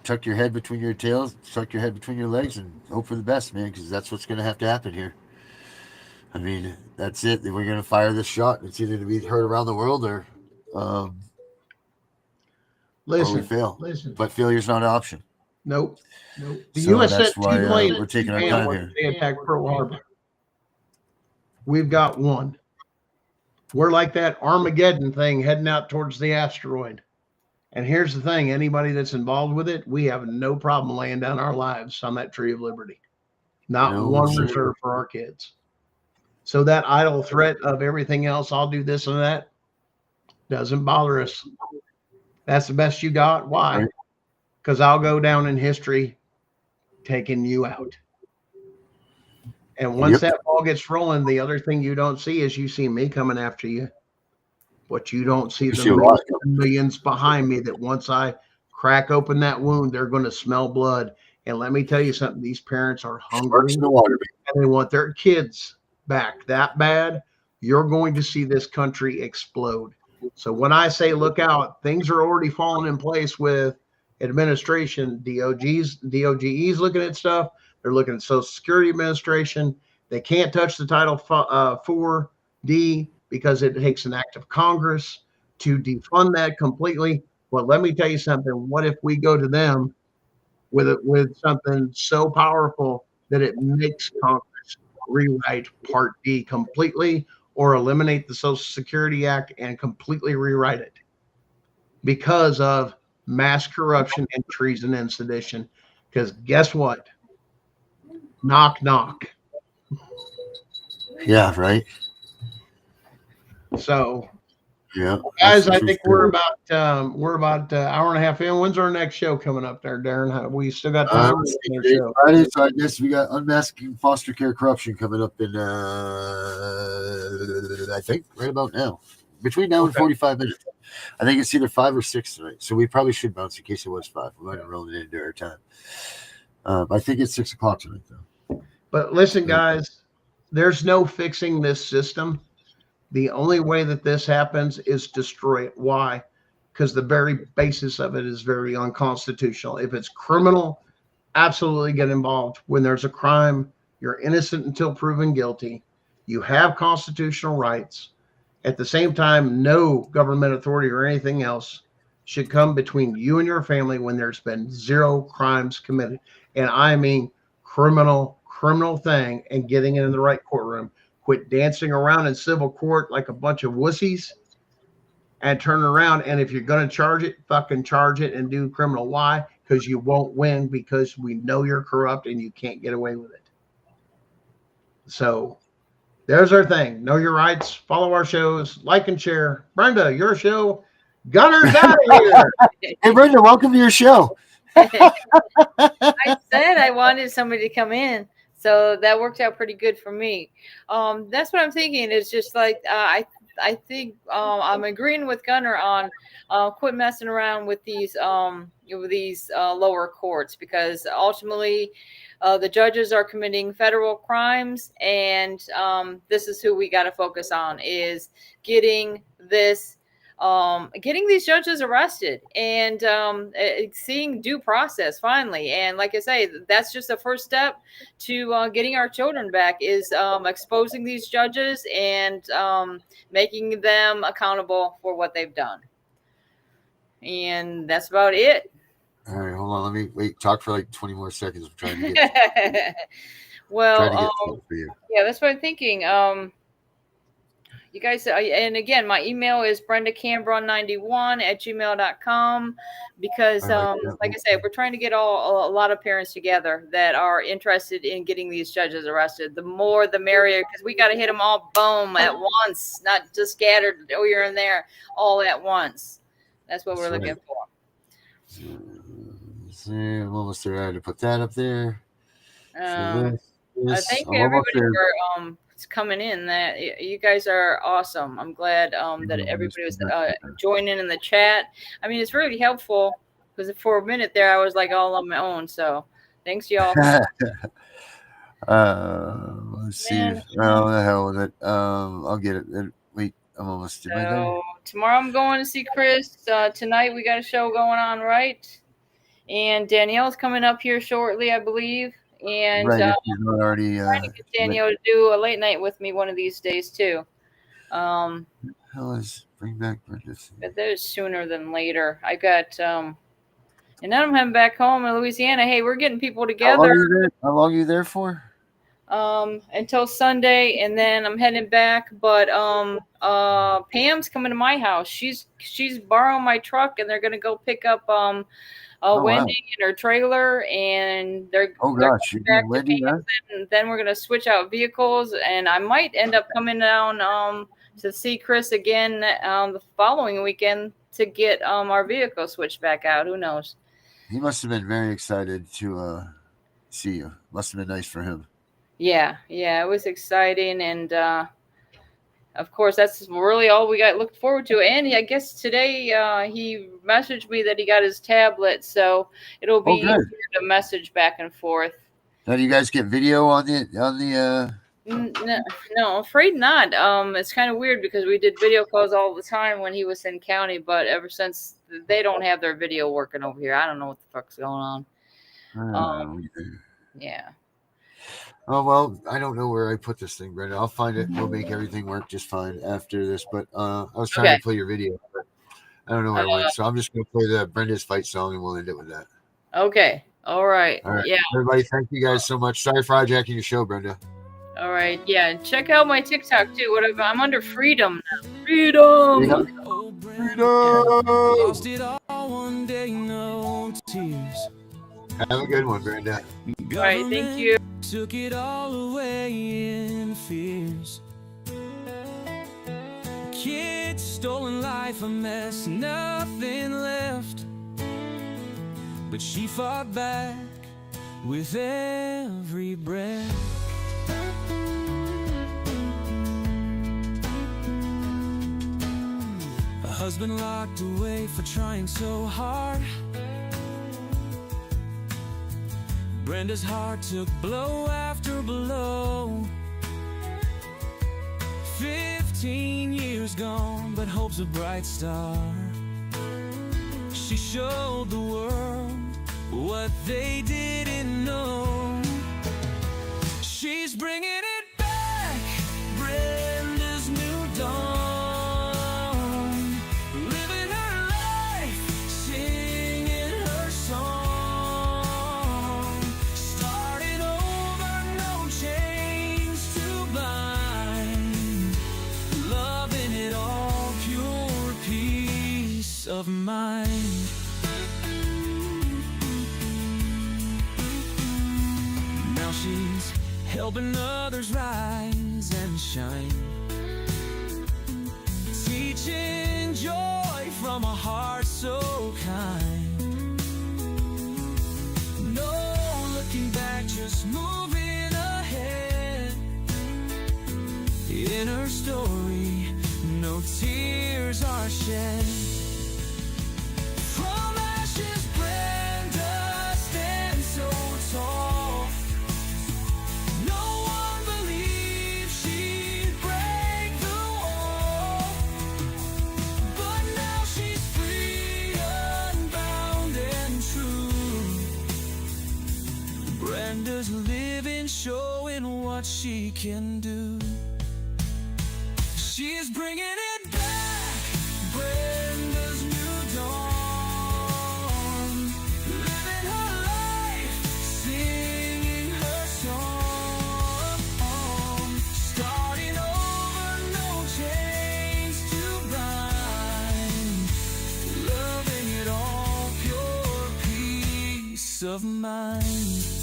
tuck your head between your tails, tuck your head between your legs, and hope for the best, man, because that's what's going to have to happen here. I mean, that's it. We're going to fire this shot. It's either to be heard around the world or we fail. But failure's not an option. Nope. The So U.S. that's sent why 2 planes we're taking our Japan time when here. they attacked Pearl Harbor. We've got 1. We're like that Armageddon thing heading out towards the asteroid. And here's the thing, anybody that's involved with it, we have no problem laying down our lives on that tree of liberty. Not one reserved for our kids. So that idle threat of everything else, I'll do this and that, doesn't bother us. That's the best you got. Why? Because I'll go down in history taking you out. And once that ball gets rolling, the other thing you don't see is you see me coming after you. But you don't see the millions behind me that once I crack open that wound, they're going to smell blood. And let me tell you something, these parents are hungry and they want their kids back that bad. You're going to see this country explode. So when I say look out, things are already falling in place with administration. DOGE's looking at stuff. They're looking at Social Security Administration. They can't touch the Title 4D because it takes an act of Congress to defund that completely. Well, let me tell you something. What if we go to them with something so powerful that it makes Congress rewrite Part D completely, or eliminate the Social Security Act and completely rewrite it because of mass corruption and treason and sedition? Because guess what? Knock, knock. Yeah, right. So, yeah, guys, I think we're about an hour and a half in. When's our next show coming up there, Darren? We still got time. Friday, so I guess we got Unmasking Foster Care Corruption coming up in I think right about now, between now and 45 minutes. I think it's either 5 or 6 tonight, so we probably should bounce in case it was 5. We might have rolled it into our time. I think it's 6 o'clock tonight, though. But listen, guys, there's no fixing this system. The only way that this happens is destroy it. Why? Because the very basis of it is very unconstitutional. If it's criminal, absolutely get involved. When there's a crime, you're innocent until proven guilty. You have constitutional rights. At the same time, no government authority or anything else should come between you and your family when there's been 0 crimes committed. And I mean criminal thing, and getting it in the right courtroom. Quit dancing around in civil court like a bunch of wussies and turn around. And if you're going to charge it, fucking charge it and do criminal. Why? Because you won't win, because we know you're corrupt and you can't get away with it. So there's our thing. Know your rights. Follow our shows. Like and share. Brenda, your show. Gunner's out of here. Hey, Brenda, welcome to your show. I said I wanted somebody to come in, so that worked out pretty good for me. That's what I'm thinking. It's just like I think I'm agreeing with Gunner on quit messing around with these lower courts, because ultimately the judges are committing federal crimes, and this is who we got to focus on, is getting these judges arrested and seeing due process finally. And like I say, that's just the first step to getting our children back, is exposing these judges and making them accountable for what they've done. And that's about it. All right, hold on. Let me talk for like 20 more seconds. I'm trying to get well, for you. yeah, that's what I'm thinking. You guys, and again, my email is brendacambron91@gmail.com, because like I said, we're trying to get a lot of parents together that are interested in getting these judges arrested. The more the merrier, because we got to hit them all boom at once, not just scattered here and there, all at once. That's what we're looking for. I'm almost there. I had to put that up there. I thank everybody for coming in. That you guys are awesome. I'm glad that everybody was joining in the chat. I mean, it's really helpful, because for a minute there I was like all on my own. So thanks y'all. Let's see. Oh, the hell with it. I'll get it. Wait, I'm almost done. So tomorrow I'm going to see Chris. Tonight we got a show going on, right? And Danielle's coming up here shortly, I believe. And right, she's not already trying to get Danielle to do a late night with me one of these days too. How is Bring Back Brenda? But that is sooner than later. I got and then I'm heading back home in Louisiana. Hey, we're getting people together. How long are you there for? Until Sunday, and then I'm heading back. But Pam's coming to my house. She's borrowing my truck, and they're gonna go pick up Wendy in her trailer, and they're gosh, you're back Wendy, to Pam's, and then we're gonna switch out vehicles, and I might end up coming down to see Chris again the following weekend to get our vehicle switched back out. Who knows? He must have been very excited to see you. Must have been nice for him. Yeah, it was exciting, and of course, that's really all we got looked forward to. And I guess today he messaged me that he got his tablet, so it'll be easier to message back and forth. Now, do you guys get video on the? No, afraid not. It's kind of weird, because we did video calls all the time when he was in county, but ever since they don't have their video working over here, I don't know what the fuck's going on. Yeah. Oh, well, I don't know where I put this thing, Brenda. I'll find it. We'll make everything work just fine after this. But I was trying to play your video, but I don't know where it went. So I'm just going to play the Brenda's fight song, and we'll end it with that. Okay. All right. Yeah. Everybody, thank you guys so much. Sorry for hijacking your show, Brenda. All right. Yeah. Check out my TikTok, too. I'm under Freedom now. Freedom. Lost it all one day, no tears. Have a good one, Brenda. All right. Thank you. Took it all away in fears. Kids, stolen life, a mess, nothing left. But she fought back with every breath. A husband locked away for trying so hard. Brenda's heart took blow after blow. 15 years gone, but hope's a bright star. She showed the world what they didn't know. She's bringing it back, Brenda's new dawn. Living her life, singing her song. Starting over, no chains to bind. Loving it all, pure peace. of mind. Now she's helping others rise and shine, teaching joy from a heart so kind. No looking back, just moving ahead. In her story, no tears are shed. From ashes, Brenda stands so tall. No one believed she'd break the wall, but now she's free, unbound and true. Brenda's living, showing what she can do. She's bringing it back, Brenda's new dawn. Living her life, singing her song. Starting over, no chains to bind. Loving it all, pure peace of mind.